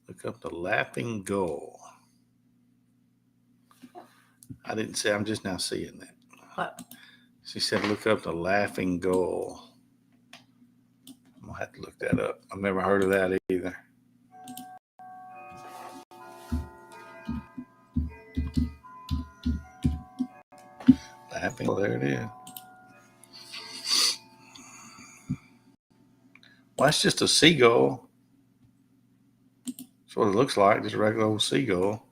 Look up the laughing gull. I didn't say, I'm just now seeing that. What? She said, look up the laughing gull. I'm going to have to look that up. I've never heard of that either. Laughing, well, there it is. Well, that's just a seagull. That's what it looks like, just a regular old seagull.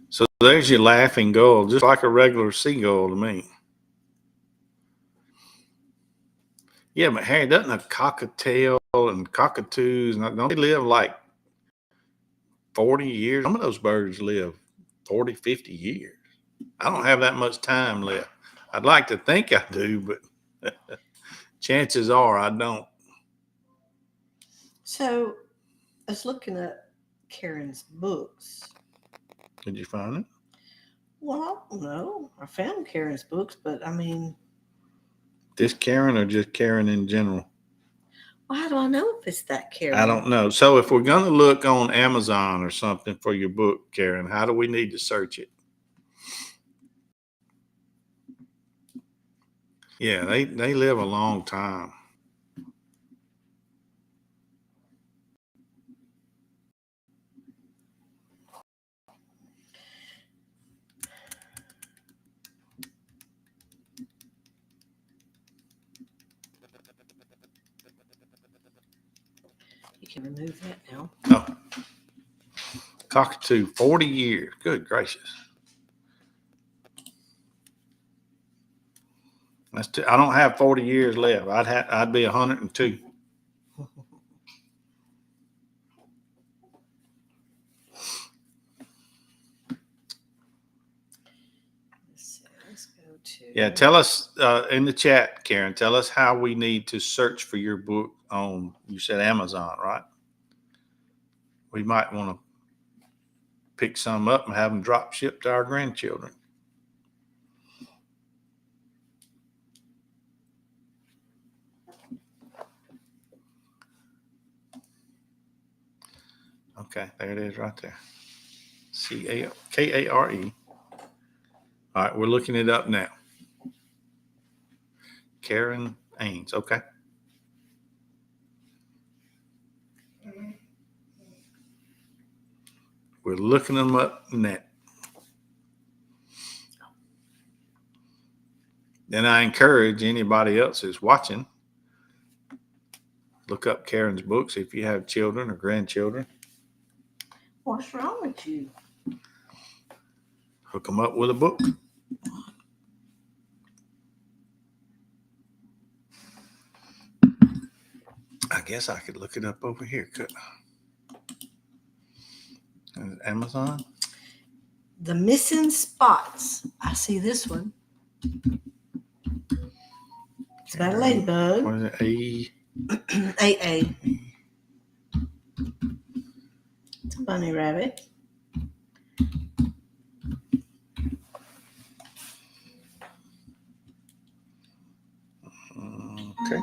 So there's your laughing gull, just like a regular seagull to me. Yeah, but Harry, doesn't a cockatiel and cockatoos, don't they live like 40 years? Some of those birds live 40, 50 years. I don't have that much time left. I'd like to think I do, but chances are I don't. So I was looking at Karen's books. Did you find it? Well, I don't know. I found Karen's books, but I mean, This Karen or just Karen in general? well, how do I know if it's that Karen? I don't know. So if we're going to look on Amazon or something for your book, Karen, how do we need to search it? Yeah, they live a long time. You can remove that now. Oh. Cockatoo, 40 years. Good gracious. I don't have 40 years left. I'd be 102. Let's go to. Yeah, tell us in the chat, Karen, tell us how we need to search for your book on, you said Amazon, right? We might want to pick some up and have them drop shipped to our grandchildren. Okay, there it is right there. Kare. All right, we're looking it up now. Karen Ains. Okay. We're looking them up net. Then I encourage anybody else who's watching, look up Karen's books if you have children or grandchildren. What's wrong with you? Hook them up with a book. I guess I could look it up over here, couldn't I? Amazon? The Missing Spots. I see this one. It's about a ladybug. What is it? AA. It's a bunny rabbit. Okay.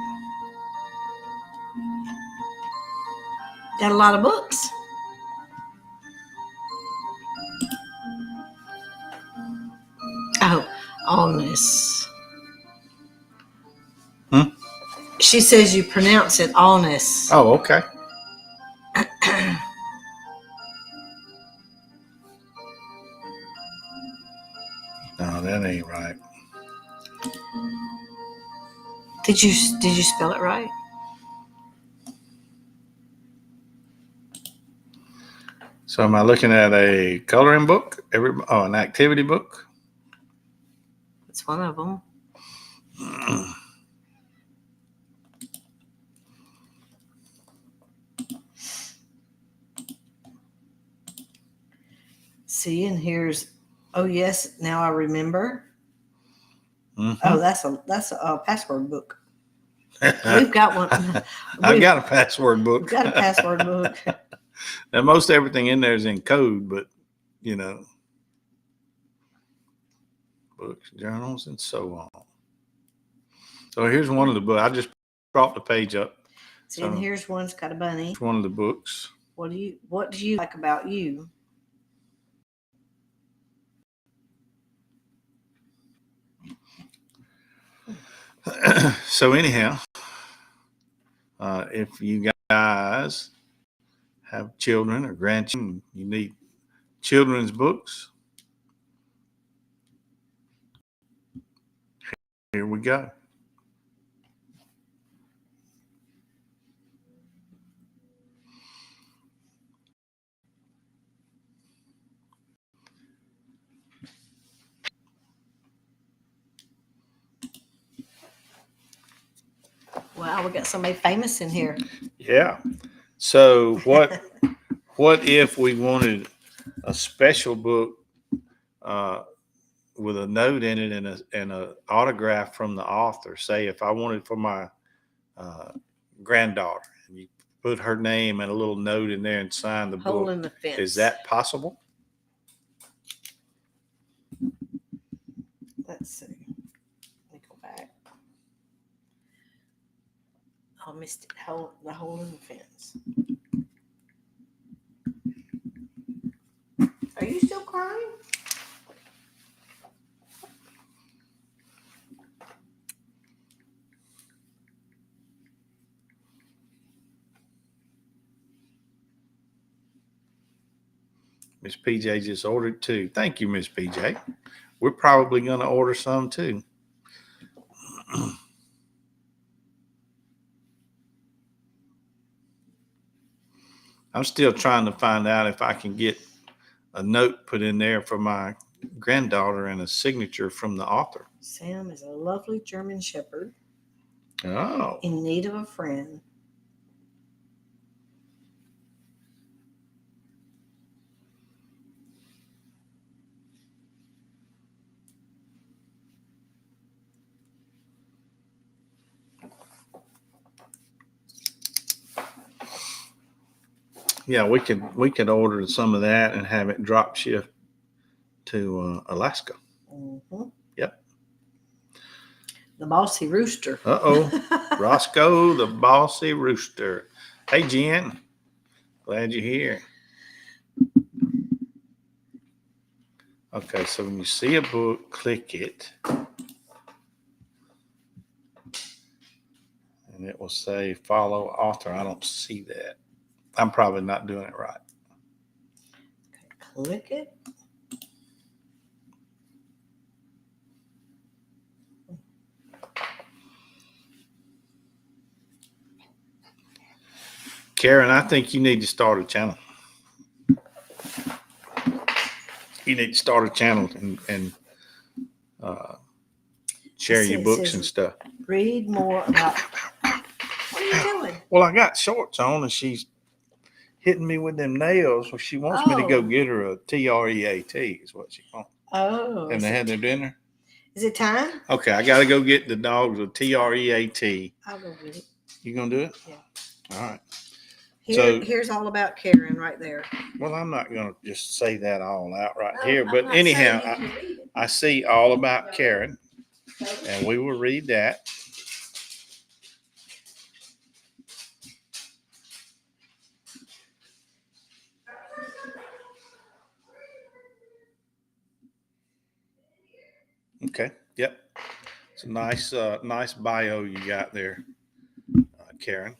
Got a lot of books. Oh, honest. She says you pronounce it honest. Oh, okay. No, that ain't right. Did you spell it right? So am I looking at a coloring book? An activity book? It's one of them. See, and here's, oh yes, now I remember. Mm-hmm. Oh, that's a password book. We've got one. I've got a password book. We've got a password book. Now, most everything in there is in code, but books, journals, and so on. So here's one of the books. I just brought the page up. See, and here's one's got a bunny. It's one of the books. What do you like about you? So anyhow, if you guys have children or grandchildren, you need children's books. Here we go. Wow, we got somebody famous in here. Yeah. So what if we wanted a special book with a note in it and a autograph from the author? Say if I wanted for my granddaughter, and you put her name and a little note in there and sign the Hole book. in the fence. Is that possible? Let's see. Let me go back. I missed it. The hole in the fence. Are you still crying? Miss PJ just ordered 2. Thank you, Miss PJ. We're probably going to order some too. I'm still trying to find out if I can get a note put in there for my granddaughter and a signature from the author. Sam is a lovely German Shepherd. Oh. In need of a friend. Yeah, we could order some of that and have it drop shipped to Alaska. Mm-hmm. Yep. The Bossy Rooster. Uh-oh. Roscoe, the Bossy Rooster. Hey, Jen. Glad you're here. Okay, so when you see a book, click it. And it will say follow author. I don't see that. I'm probably not doing it right. Okay, click it. Karen, I think you need to start a channel. You need to start a channel and share your books and stuff. Read more about. What are you doing? Well, I got shorts on and she's hitting me with them nails. Well, she wants me to go get her a TREAT is what she wants. Oh. And they had their dinner. Is it time? Okay, I got to go get the dogs a TREAT. I'll go get it. You gonna do it? Yeah. All right. Here's all about Karen right there. Well, I'm not going to just say that all out here, but anyhow, I see all about Karen, and we will read that. Okay. Yep. It's a nice bio you got there, Karen.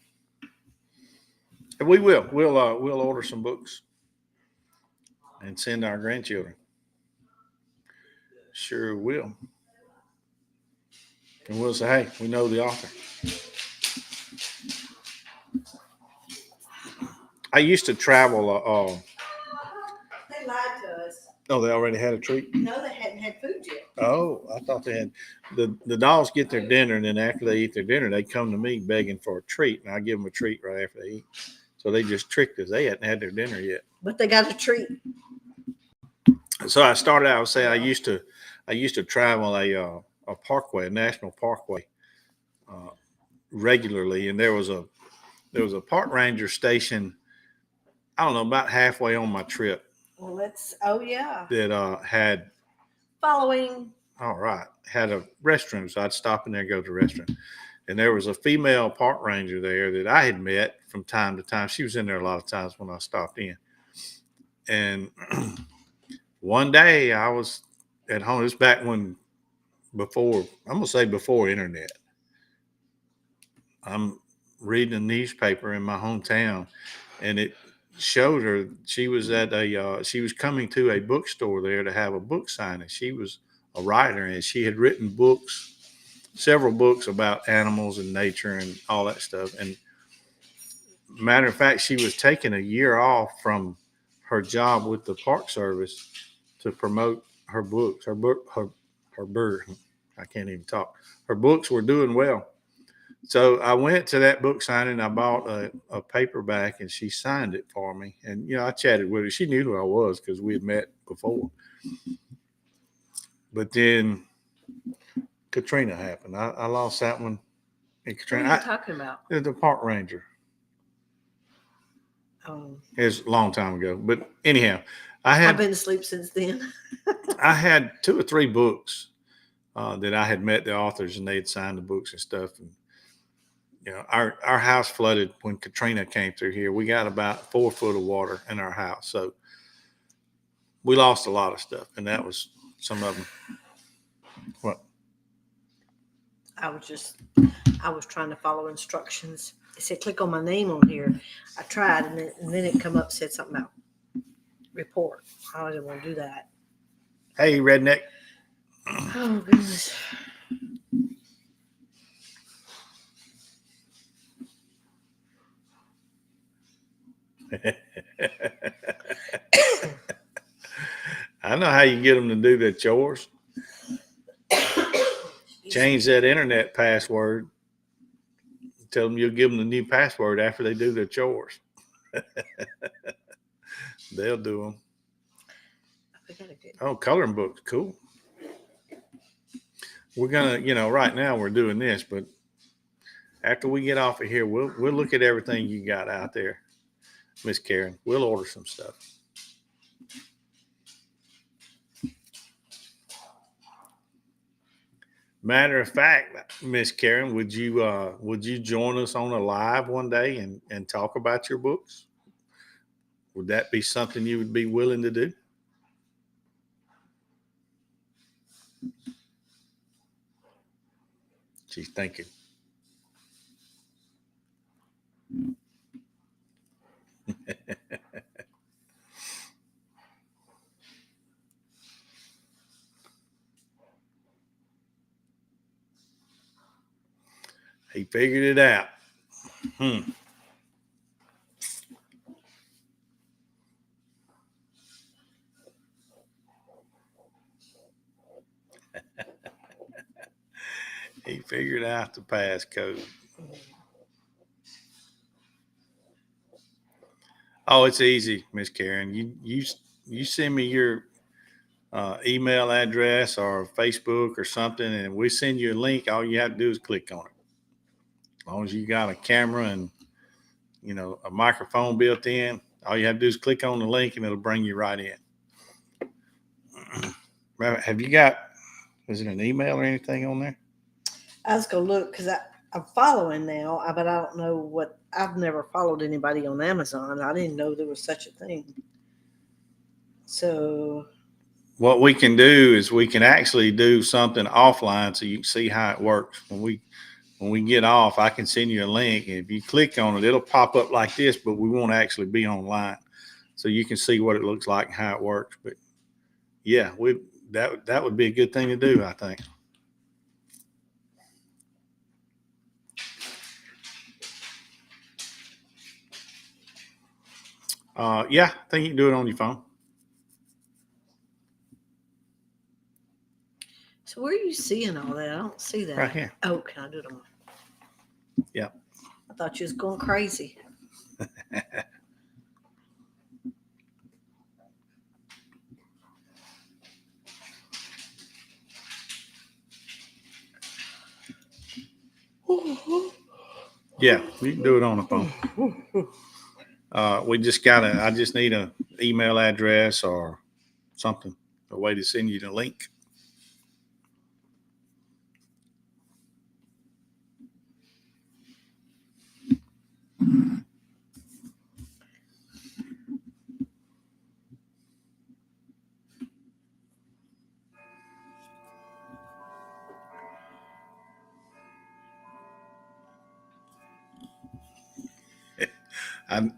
And we'll order some books and send our grandchildren. Sure will. And we'll say, hey, we know the author. I used to travel. They lied to us. Oh, they already had a treat? No, they hadn't had food yet. Oh, I thought they had. The dogs get their dinner, and then after they eat their dinner, they come to me begging for a treat, and I give them a treat right after they eat. So they just tricked us. They hadn't had their dinner yet. But they got a treat. So I started out saying I used to travel a parkway, a national parkway, uh, regularly, and there was a park ranger station. I don't know, about halfway on my trip Well, that had following. all right had a restroom, so I'd stop in there and go to the restroom. And there was a female park ranger there that I had met from time to time. She was in there a lot of times when I stopped in. And one day I was at home. It's back when I'm gonna say before internet. I'm reading a newspaper in my hometown, and it showed her she was at she was coming to a bookstore there to have a book signing. She was a writer, and she had written books, several books about animals and nature and all that stuff. And matter of fact, she was taking a year off from her job with the Park Service to promote her books. Her bird. I can't even talk. Her books were doing well. So I went to that book signing. I bought a paperback, and she signed it for me. And I chatted with her. She knew who I was because we had met before. But then Katrina happened. I lost that one. And Katrina, What are you talking about? The park ranger. Oh, It was a long time ago. But anyhow, I've been asleep since then. I had 2 or 3 books that I had met the authors, and they had signed the books and stuff. And our house flooded when Katrina came through here. We got about 4 foot of water in our house, so we lost a lot of stuff, and that was some of them. What? I was trying to follow instructions. It said click on my name on here. I tried, and then it come up, said something about report. I didn't want to do that. Hey, redneck. Oh goodness. I know how you get them to do their chores. Change that internet password. Tell them you'll give them the new password after they do their chores. They'll do them. Oh, coloring books. Cool. We're going to, right now we're doing this, but after we get off of here, we'll look at everything you got out there, Miss Karen. We'll order some stuff. Matter of fact, Miss Karen, would you join us on a live one day and talk about your books? Would that be something you would be willing to do? She's thinking. He figured it out. He figured out the passcode. Oh, it's easy, Miss Karen. You send me your email address or Facebook or something, and we send you a link. All you have to do is click on it. As long as you got a camera and a microphone built in, all you have to do is click on the link, and it'll bring you right in. Have you got? Is it an email or anything on there? I was gonna look because I'm following now, but I don't know what. I've never followed anybody on Amazon. I didn't know there was such a thing. So what we can do is we can actually do something offline so you can see how it works. When we get off, I can send you a link, and if you click on it, it'll pop up like this, but we won't actually be online, so you can see what it looks like and how it works. But yeah, that would be a good thing to do, I think. Yeah, I think you can do it on your phone. So where are you seeing all that? I don't see that. Right here. Oh, can I do it on? Yeah. I thought you was going crazy. Yeah, you can do it on the phone. I just need an email address or something, a way to send you the link.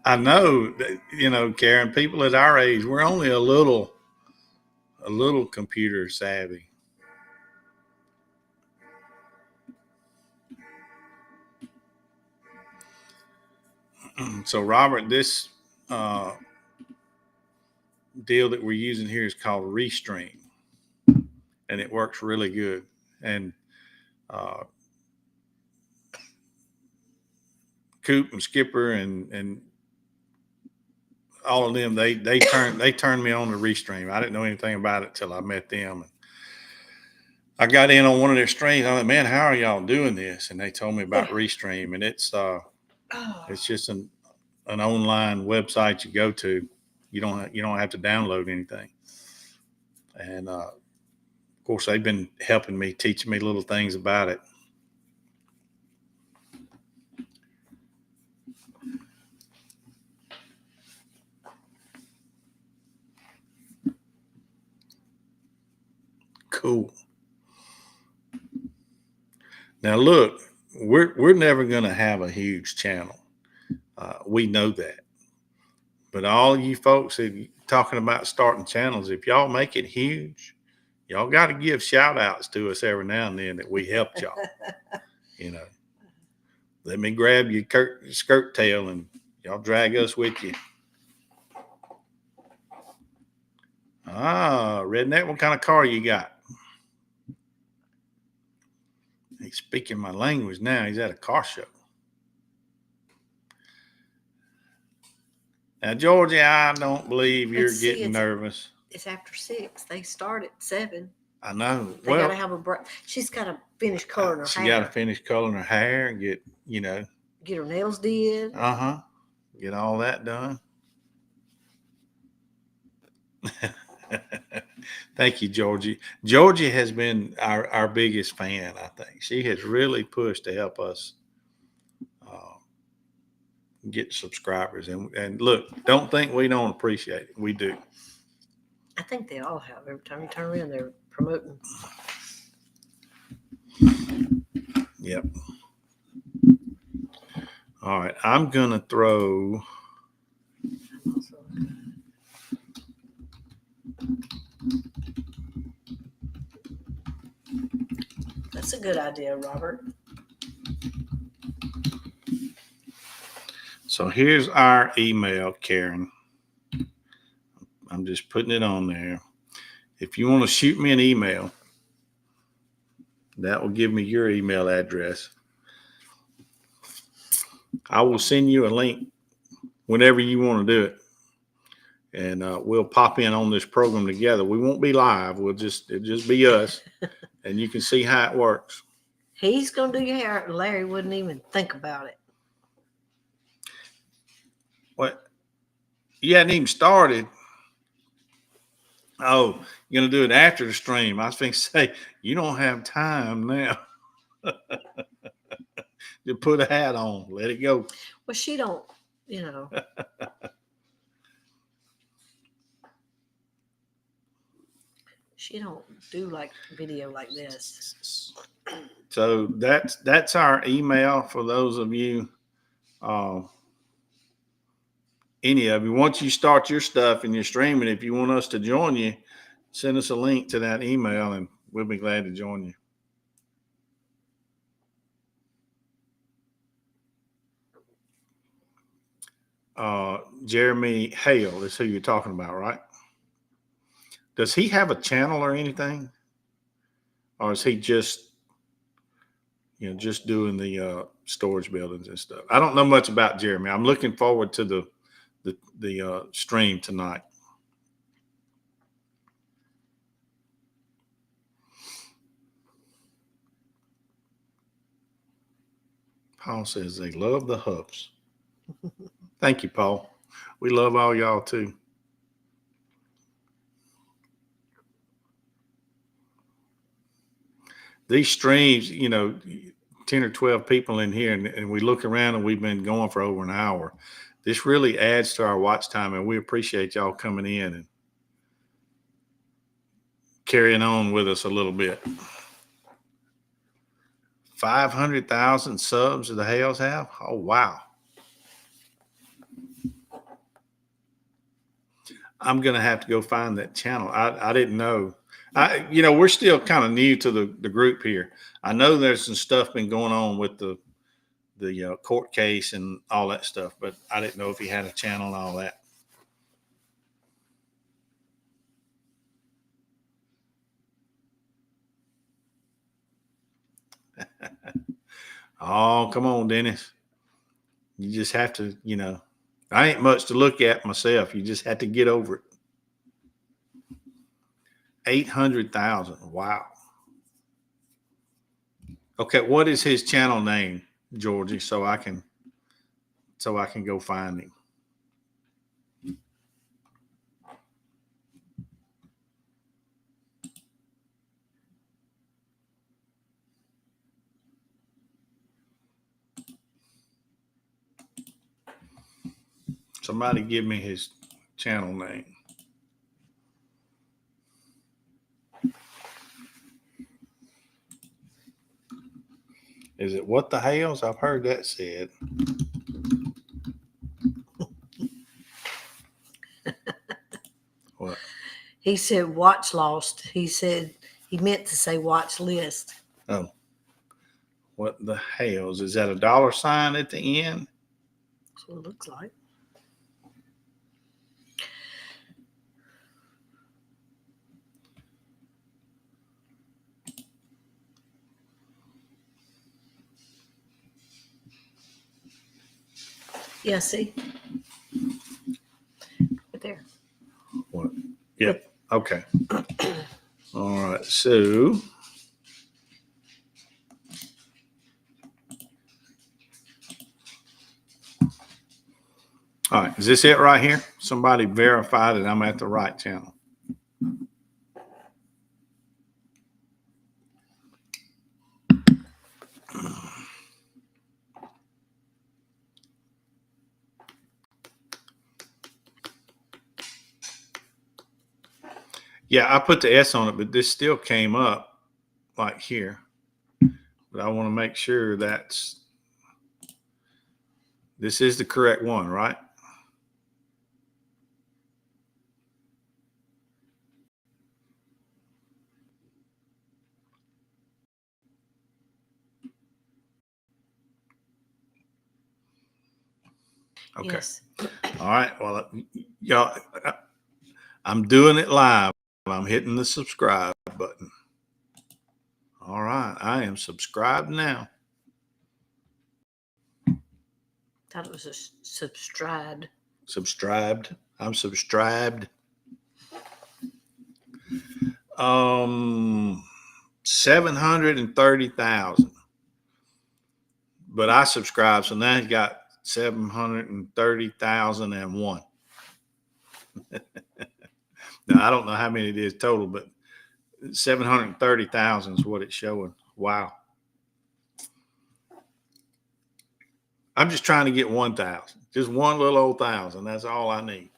I know that, Karen, people at our age, we're only a little computer savvy. So, Robert, this uh, deal that we're using here is called Restream, and it works really good. And uh, Coop and Skipper and all of them, they turned me on to Restream. I didn't know anything about it till I met them. I got in on one of their streams. I went, man, how are y'all doing this? And they told me about Restream, and it's just an online website you go to. You don't have to download anything. And of course, they've been helping me, teaching me little things about it. Cool. Now look, we're never going to have a huge channel. We know that. But all you folks that talking about starting channels, if y'all make it huge, y'all got to give shout outs to us every now and then that we helped y'all. Let me grab your skirt tail and y'all drag us with you. Redneck, what kind of car you got? He's speaking my language now. He's at a car show. Now, Georgie, I don't believe you're getting nervous. It's after 6. They start at 7. I know. They got to have a break. She's got to finish coloring her hair. She got to finish coloring her hair and get her nails did. Get all that done. Thank you, Georgie. Georgie has been our biggest fan, I think. She has really pushed to help us get subscribers. And look, don't think we don't appreciate it. We do. I think they all have. Every time you turn around, they're promoting. Yep. All right. I'm going to throw. That's a good idea, Robert. So here's our email, Karen. I'm just putting it on there. If you want to shoot me an email, that will give me your email address. I will send you a link whenever you want to do it. And we'll pop in on this program together. We won't be live. It'll just be us. And you can see how it works. He's going to do your hair. Larry wouldn't even think about it. What? You hadn't even started. Oh, you're going to do it after the stream. I was going to say, you don't have time now. Just put a hat on. Let it go. Well, she don't, she don't do like video like this. So that's our email for those of you, any of you. Once you start your stuff and you're streaming, if you want us to join you, send us a link to that email and we'll be glad to join you. Jeremy Hale is who you're talking about, right? Does he have a channel or anything? Or is he just, just doing the storage buildings and stuff? I don't know much about Jeremy. I'm looking forward to the stream tonight. Paul says they love the Huffs. Thank you, Paul. We love all y'all too. These streams, 10 or 12 people in here, and we look around and we've been going for over an hour. This really adds to our watch time, and we appreciate y'all coming in and carrying on with us a little bit. 500,000 subs the Hales have? Oh, wow. I'm going to have to go find that channel. I didn't know. We're still kind of new to the group here. I know there's some stuff been going on with the court case and all that stuff, but I didn't know if he had a channel and all that. Oh, come on, Dennis. You just have to, I ain't much to look at myself. You just have to get over it. 800,000. Wow. Okay, what is his channel name, Georgie, so I can go find him? Somebody give me his channel name. Is it What the Hales? I've heard that said. What? He said watch lost. He said he meant to say watch list. Oh. What the Hales? Is that a $sign at the end? That's what it looks like. Yeah, see? Right there. What? Yep. Okay. All right. So all right, is this it right here? Somebody verify that I'm at the right channel. Yeah, I put the S on it, but this still came up like here. But I want to make sure this is the correct one, right? Okay. Yes. All right. Well, y'all, I'm doing it live. I'm hitting the subscribe button. All right. I am subscribed now. Thought it was a subscribed. Subscribed. I'm subscribed. 730,000. But I subscribed, so now he's got 730,001. Now I don't know how many it is total, but 730,000 is what it's showing. Wow. I'm just trying to get 1,000. Just one little old 1,000. That's all I need.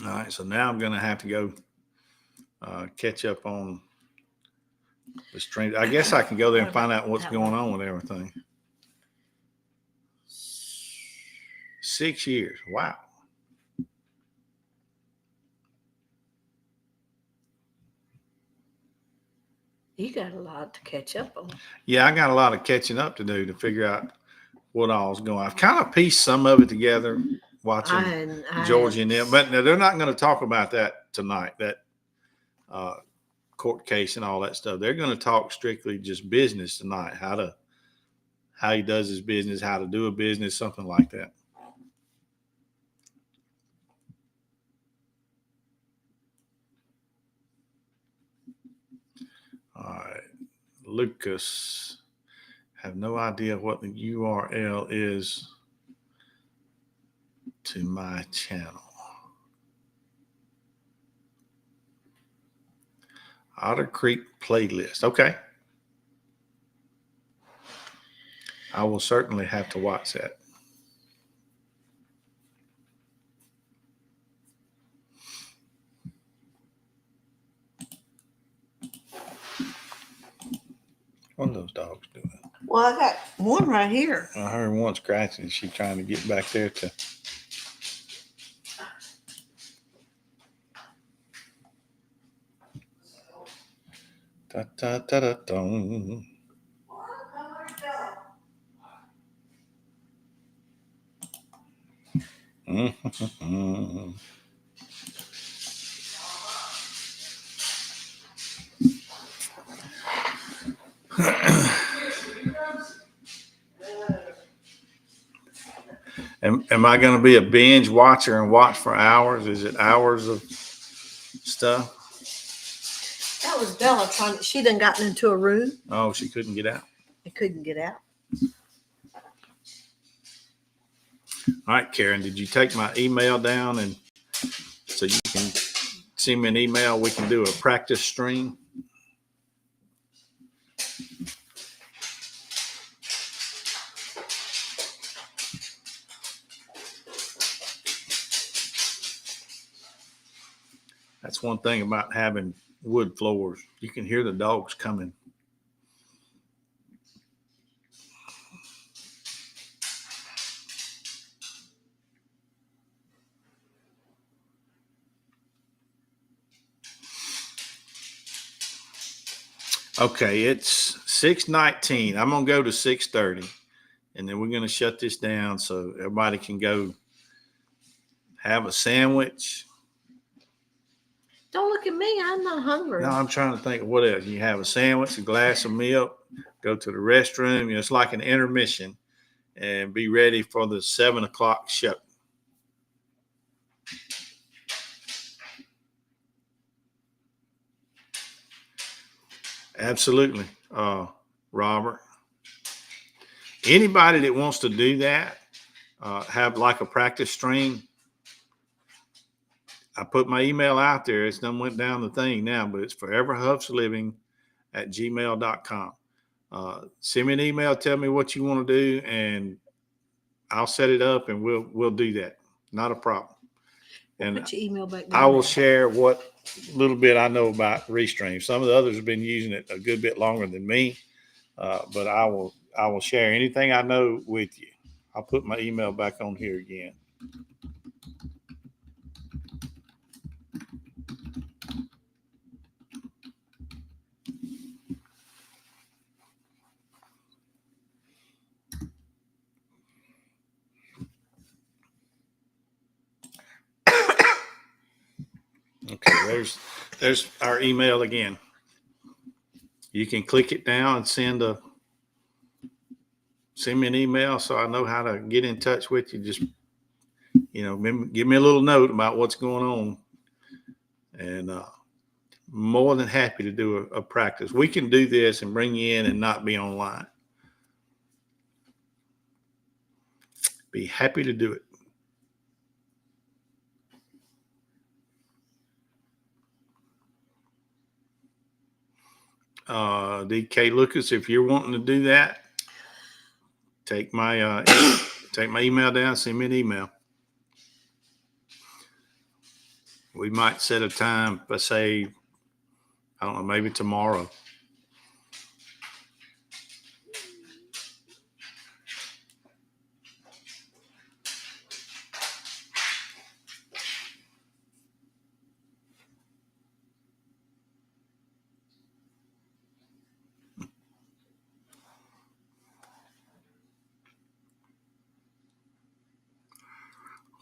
All right, so now I'm going to have to go catch up on The stream. I guess I can go there and find out what's going on with everything. 6 years. Wow. You got a lot to catch up on. Yeah, I got a lot of catching up to do to figure out what all's going. I've kind of pieced some of it together watching Georgia and them, but they're not going to talk about that tonight. That court case and all that stuff. They're going to talk strictly just business tonight. How he does his business, how to do a business, something like that. All right, Lucas. Have no idea what the URL is to my channel. Otter Creek playlist. Okay. I will certainly have to watch that. What are those dogs doing? Well, I got one right here. I heard one scratching. She's trying to get back there to. Da, da, da, da, dum. Am I going to be a binge watcher and watch for hours? Is it hours of stuff? That was Bella trying. She done gotten into a room. Oh, she couldn't get out. And couldn't get out. All right, Karen, did you take my email down and so you can send me an email? We can do a practice stream. That's one thing about having wood floors. You can hear the dogs coming. Okay, it's 6:19. I'm gonna go to 6:30, and then we're gonna shut this down so everybody can go have a sandwich. Don't look at me. I'm not hungry. No, I'm trying to think of what else. You have a sandwich, a glass of milk, go to the restroom. You know, it's like an intermission, and be ready for the 7 o'clock show. Absolutely, Robert. Anybody that wants to do that, have like a practice stream. I put my email out there. It's done went down the thing now, but it's ForeverHuffs'Living@gmail.com. Send me an email. Tell me what you want to do, and I'll set it up, and we'll do that. Not a problem. And put your email back. I will share what little bit I know about Restream. Some of the others have been using it a good bit longer than me, but I will share anything I know with you. I'll put my email back on here again. Okay, there's our email again. You can click it down and send me an email so I know how to get in touch with you. Just, give me a little note about what's going on, and more than happy to do a practice. We can do this and bring you in and not be online. Be happy to do it. DK Lucas, if you're wanting to do that, take my email down, send me an email. We might set a time, let's say, I don't know, maybe tomorrow,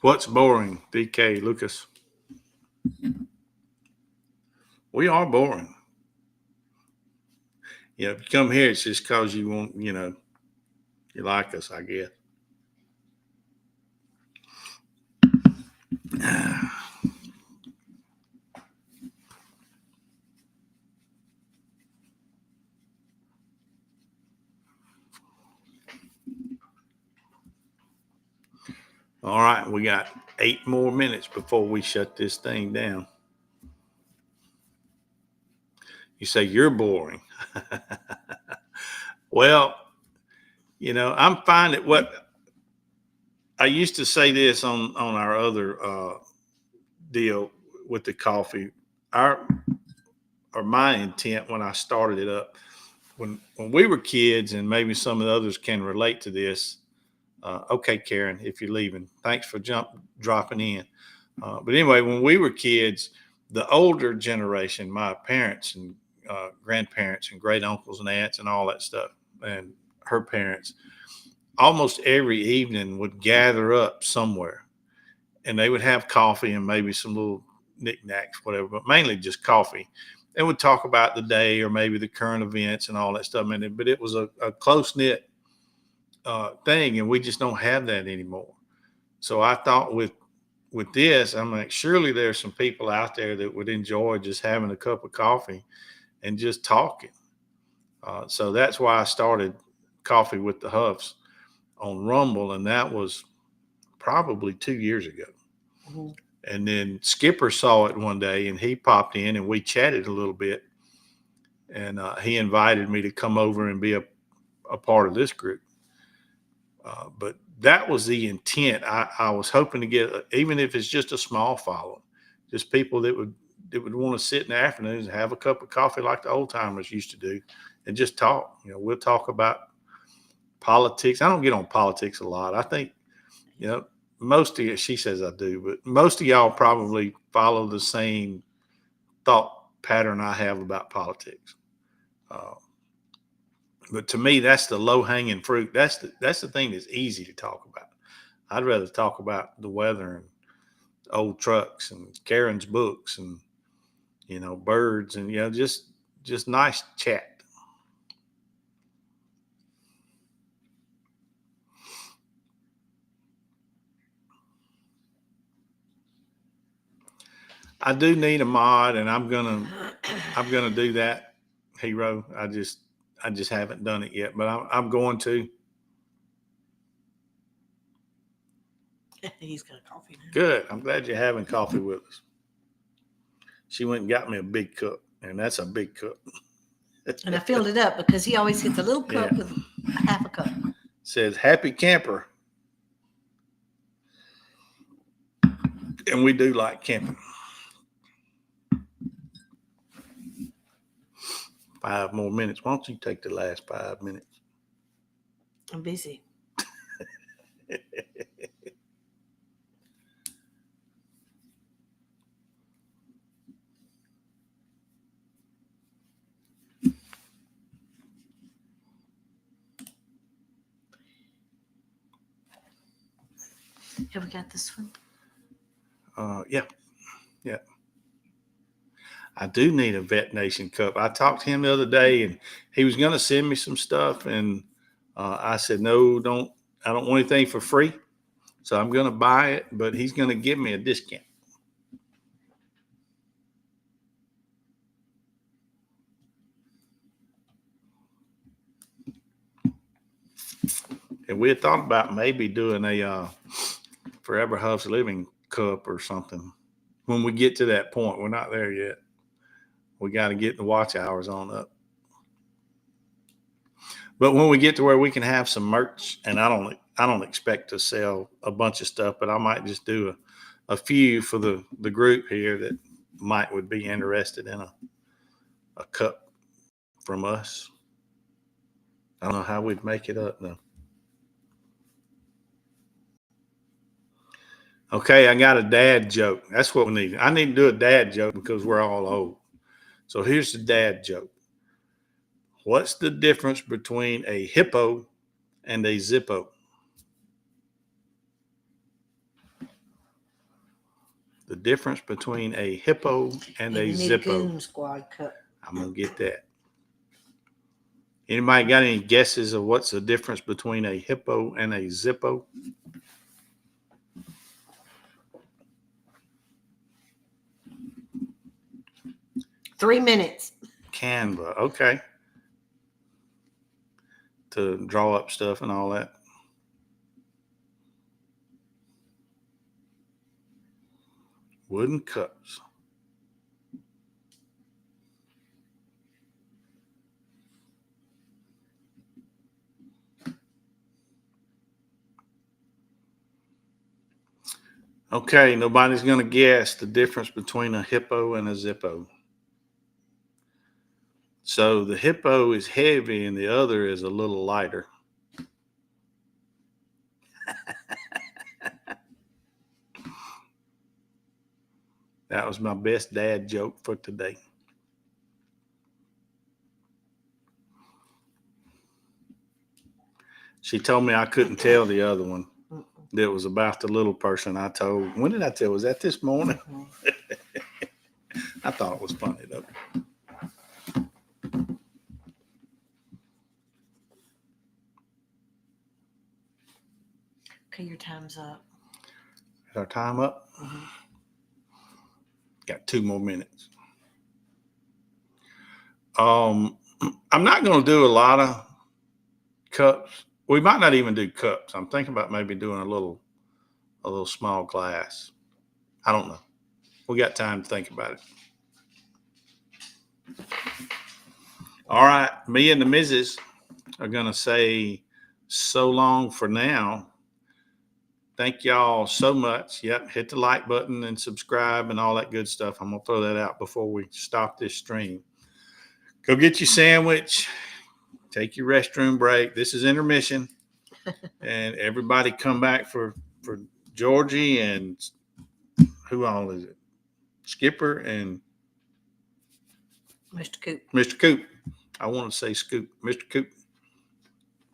What's boring, DK Lucas? We are boring. If you come here, it's just because you want, you like us, I guess. All right, we got 8 more minutes before we shut this thing down. You say you're boring. Well, I'm finding what I used to say this on our other deal with the coffee. My intent when I started it up, when we were kids, and maybe some of the others can relate to this. Okay, Karen, if you're leaving, thanks for dropping in. But anyway, when we were kids, the older generation, my parents and grandparents and great uncles and aunts and all that stuff, and her parents, almost every evening would gather up somewhere, and they would have coffee and maybe some little knickknacks, whatever, but mainly just coffee. They would talk about the day or maybe the current events and all that stuff. But it was a close knit thing, and we just don't have that anymore. So I thought with this, I'm like, surely there's some people out there that would enjoy just having a cup of coffee and just talking. So that's why I started Coffee with the Huffs on Rumble, and that was probably 2 years ago. Mm-hmm. And then Skipper saw it one day, and he popped in, and we chatted a little bit, and he invited me to come over and be a part of this group. But that was the intent. I was hoping to get, even if it's just a small following, just people that would want to sit in the afternoons and have a cup of coffee like the old timers used to do and just talk. We'll talk about politics. I don't get on politics a lot. I think, most of you, she says I do, but most of y'all probably follow the same thought pattern I have about politics. But to me, that's the low hanging fruit. That's the thing that's easy to talk about. I'd rather talk about the weather and old trucks and Karen's books and, birds and, just nice chat. I do need a mod, and I'm gonna do that, Hero. I just haven't done it yet, but I'm going to. He's got coffee now. Good. I'm glad you're having coffee with us. She went and got me a big cup, and that's a big cup. And I filled it up because he always gets a little cup with half a cup. Says happy camper. And we do like camping. 5 more minutes. Why don't you take the last 5 minutes? I'm busy. Have we got this one? Yeah. I do need a Vet Nation cup. I talked to him the other day, and he was going to send me some stuff, and I said, no, I don't want anything for free, so I'm going to buy it, but he's going to give me a discount. And we had thought about maybe doing a Forever Huffs Living cup or something when we get to that point. We're not there yet. We got to get the watch hours on up. But when we get to where we can have some merch, and I don't expect to sell a bunch of stuff, but I might just do a few for the group here that would be interested in a cup from us. I don't know how we'd make it up though. Okay, I got a dad joke. That's what we need. I need to do a dad joke because we're all old. So here's the dad joke. What's the difference between a hippo and a Zippo? The difference between a hippo and a you need a Zippo. Goon Squad cup. I'm going to get that. Anybody got any guesses of what's the difference between a hippo and a Zippo? Three minutes. Canva. Okay. To draw up stuff and all that. Wooden cups. Okay, nobody's going to guess the difference between a hippo and a Zippo. So the hippo is heavy and the other is a little lighter. That was my best dad joke for today. She told me I couldn't tell the other one. That was about the little person I told. When did I tell? Was that this morning? I thought it was funny though. Okay, your time's up. Is our time up? Mm-hmm. Got 2 more minutes. I'm not going to do a lot of cups. We might not even do cups. I'm thinking about maybe doing a little small glass. I don't know. We got time to think about it. All right. Me and the missus are going to say so long for now. Thank y'all so much. Yep. Hit the like button and subscribe and all that good stuff. I'm going to throw that out before we stop this stream. Go get your sandwich. Take your restroom break. This is intermission. And everybody come back for Georgie and who all is it? Skipper and Mr. Coop. Mr. Coop. I want to say Scoop. Mr. Coop.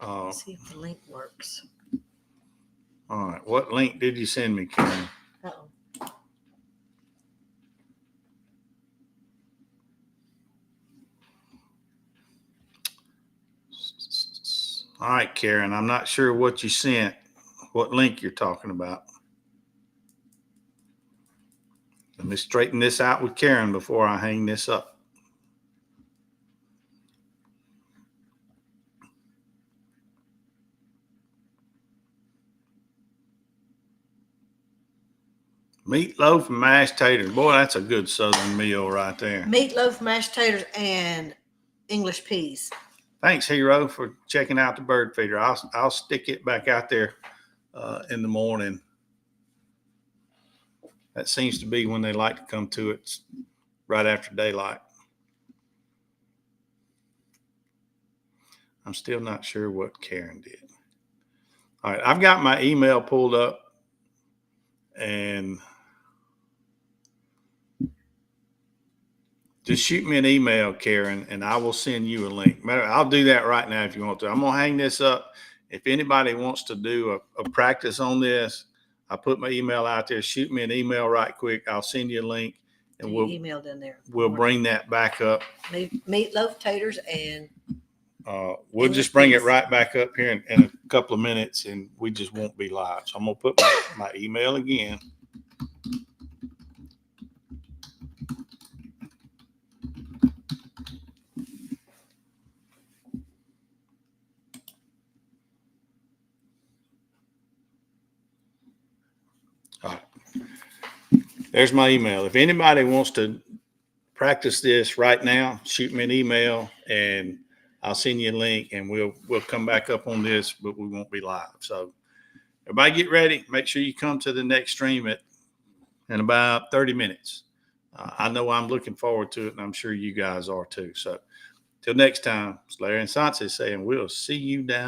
Let's see if the link works. All right. What link did you send me, Karen? Uh-oh. All right, Karen. I'm not sure what you sent, what link you're talking about. Let me straighten this out with Karen before I hang this up. Meatloaf and mashed taters. Boy, that's a good Southern meal right there. Meatloaf, mashed taters, and English peas. Thanks, Hero, for checking out the bird feeder. I'll stick it back out there in the morning. That seems to be when they like to come to it, right after daylight. I'm still not sure what Karen did. All right, I've got my email pulled up, and just shoot me an email, Karen, and I will send you a link. I'll do that right now if you want to. I'm going to hang this up. If anybody wants to do a practice on this, I put my email out there. Shoot me an email right quick. I'll send you a link, and we'll emailed in there. We'll bring that back up. Meatloaf, taters, and we'll just bring it right back up here in a couple of minutes, and we just won't be live. So I'm going to put my email again. All right. There's my email. If anybody wants to practice this right now, shoot me an email and I'll send you a link, and we'll come back up on this, but we won't be live. So everybody get ready. Make sure you come to the next stream in about 30 minutes. I know I'm looking forward to it, and I'm sure you guys are too. So till next time, it's Larry and Sansa saying we'll see you down.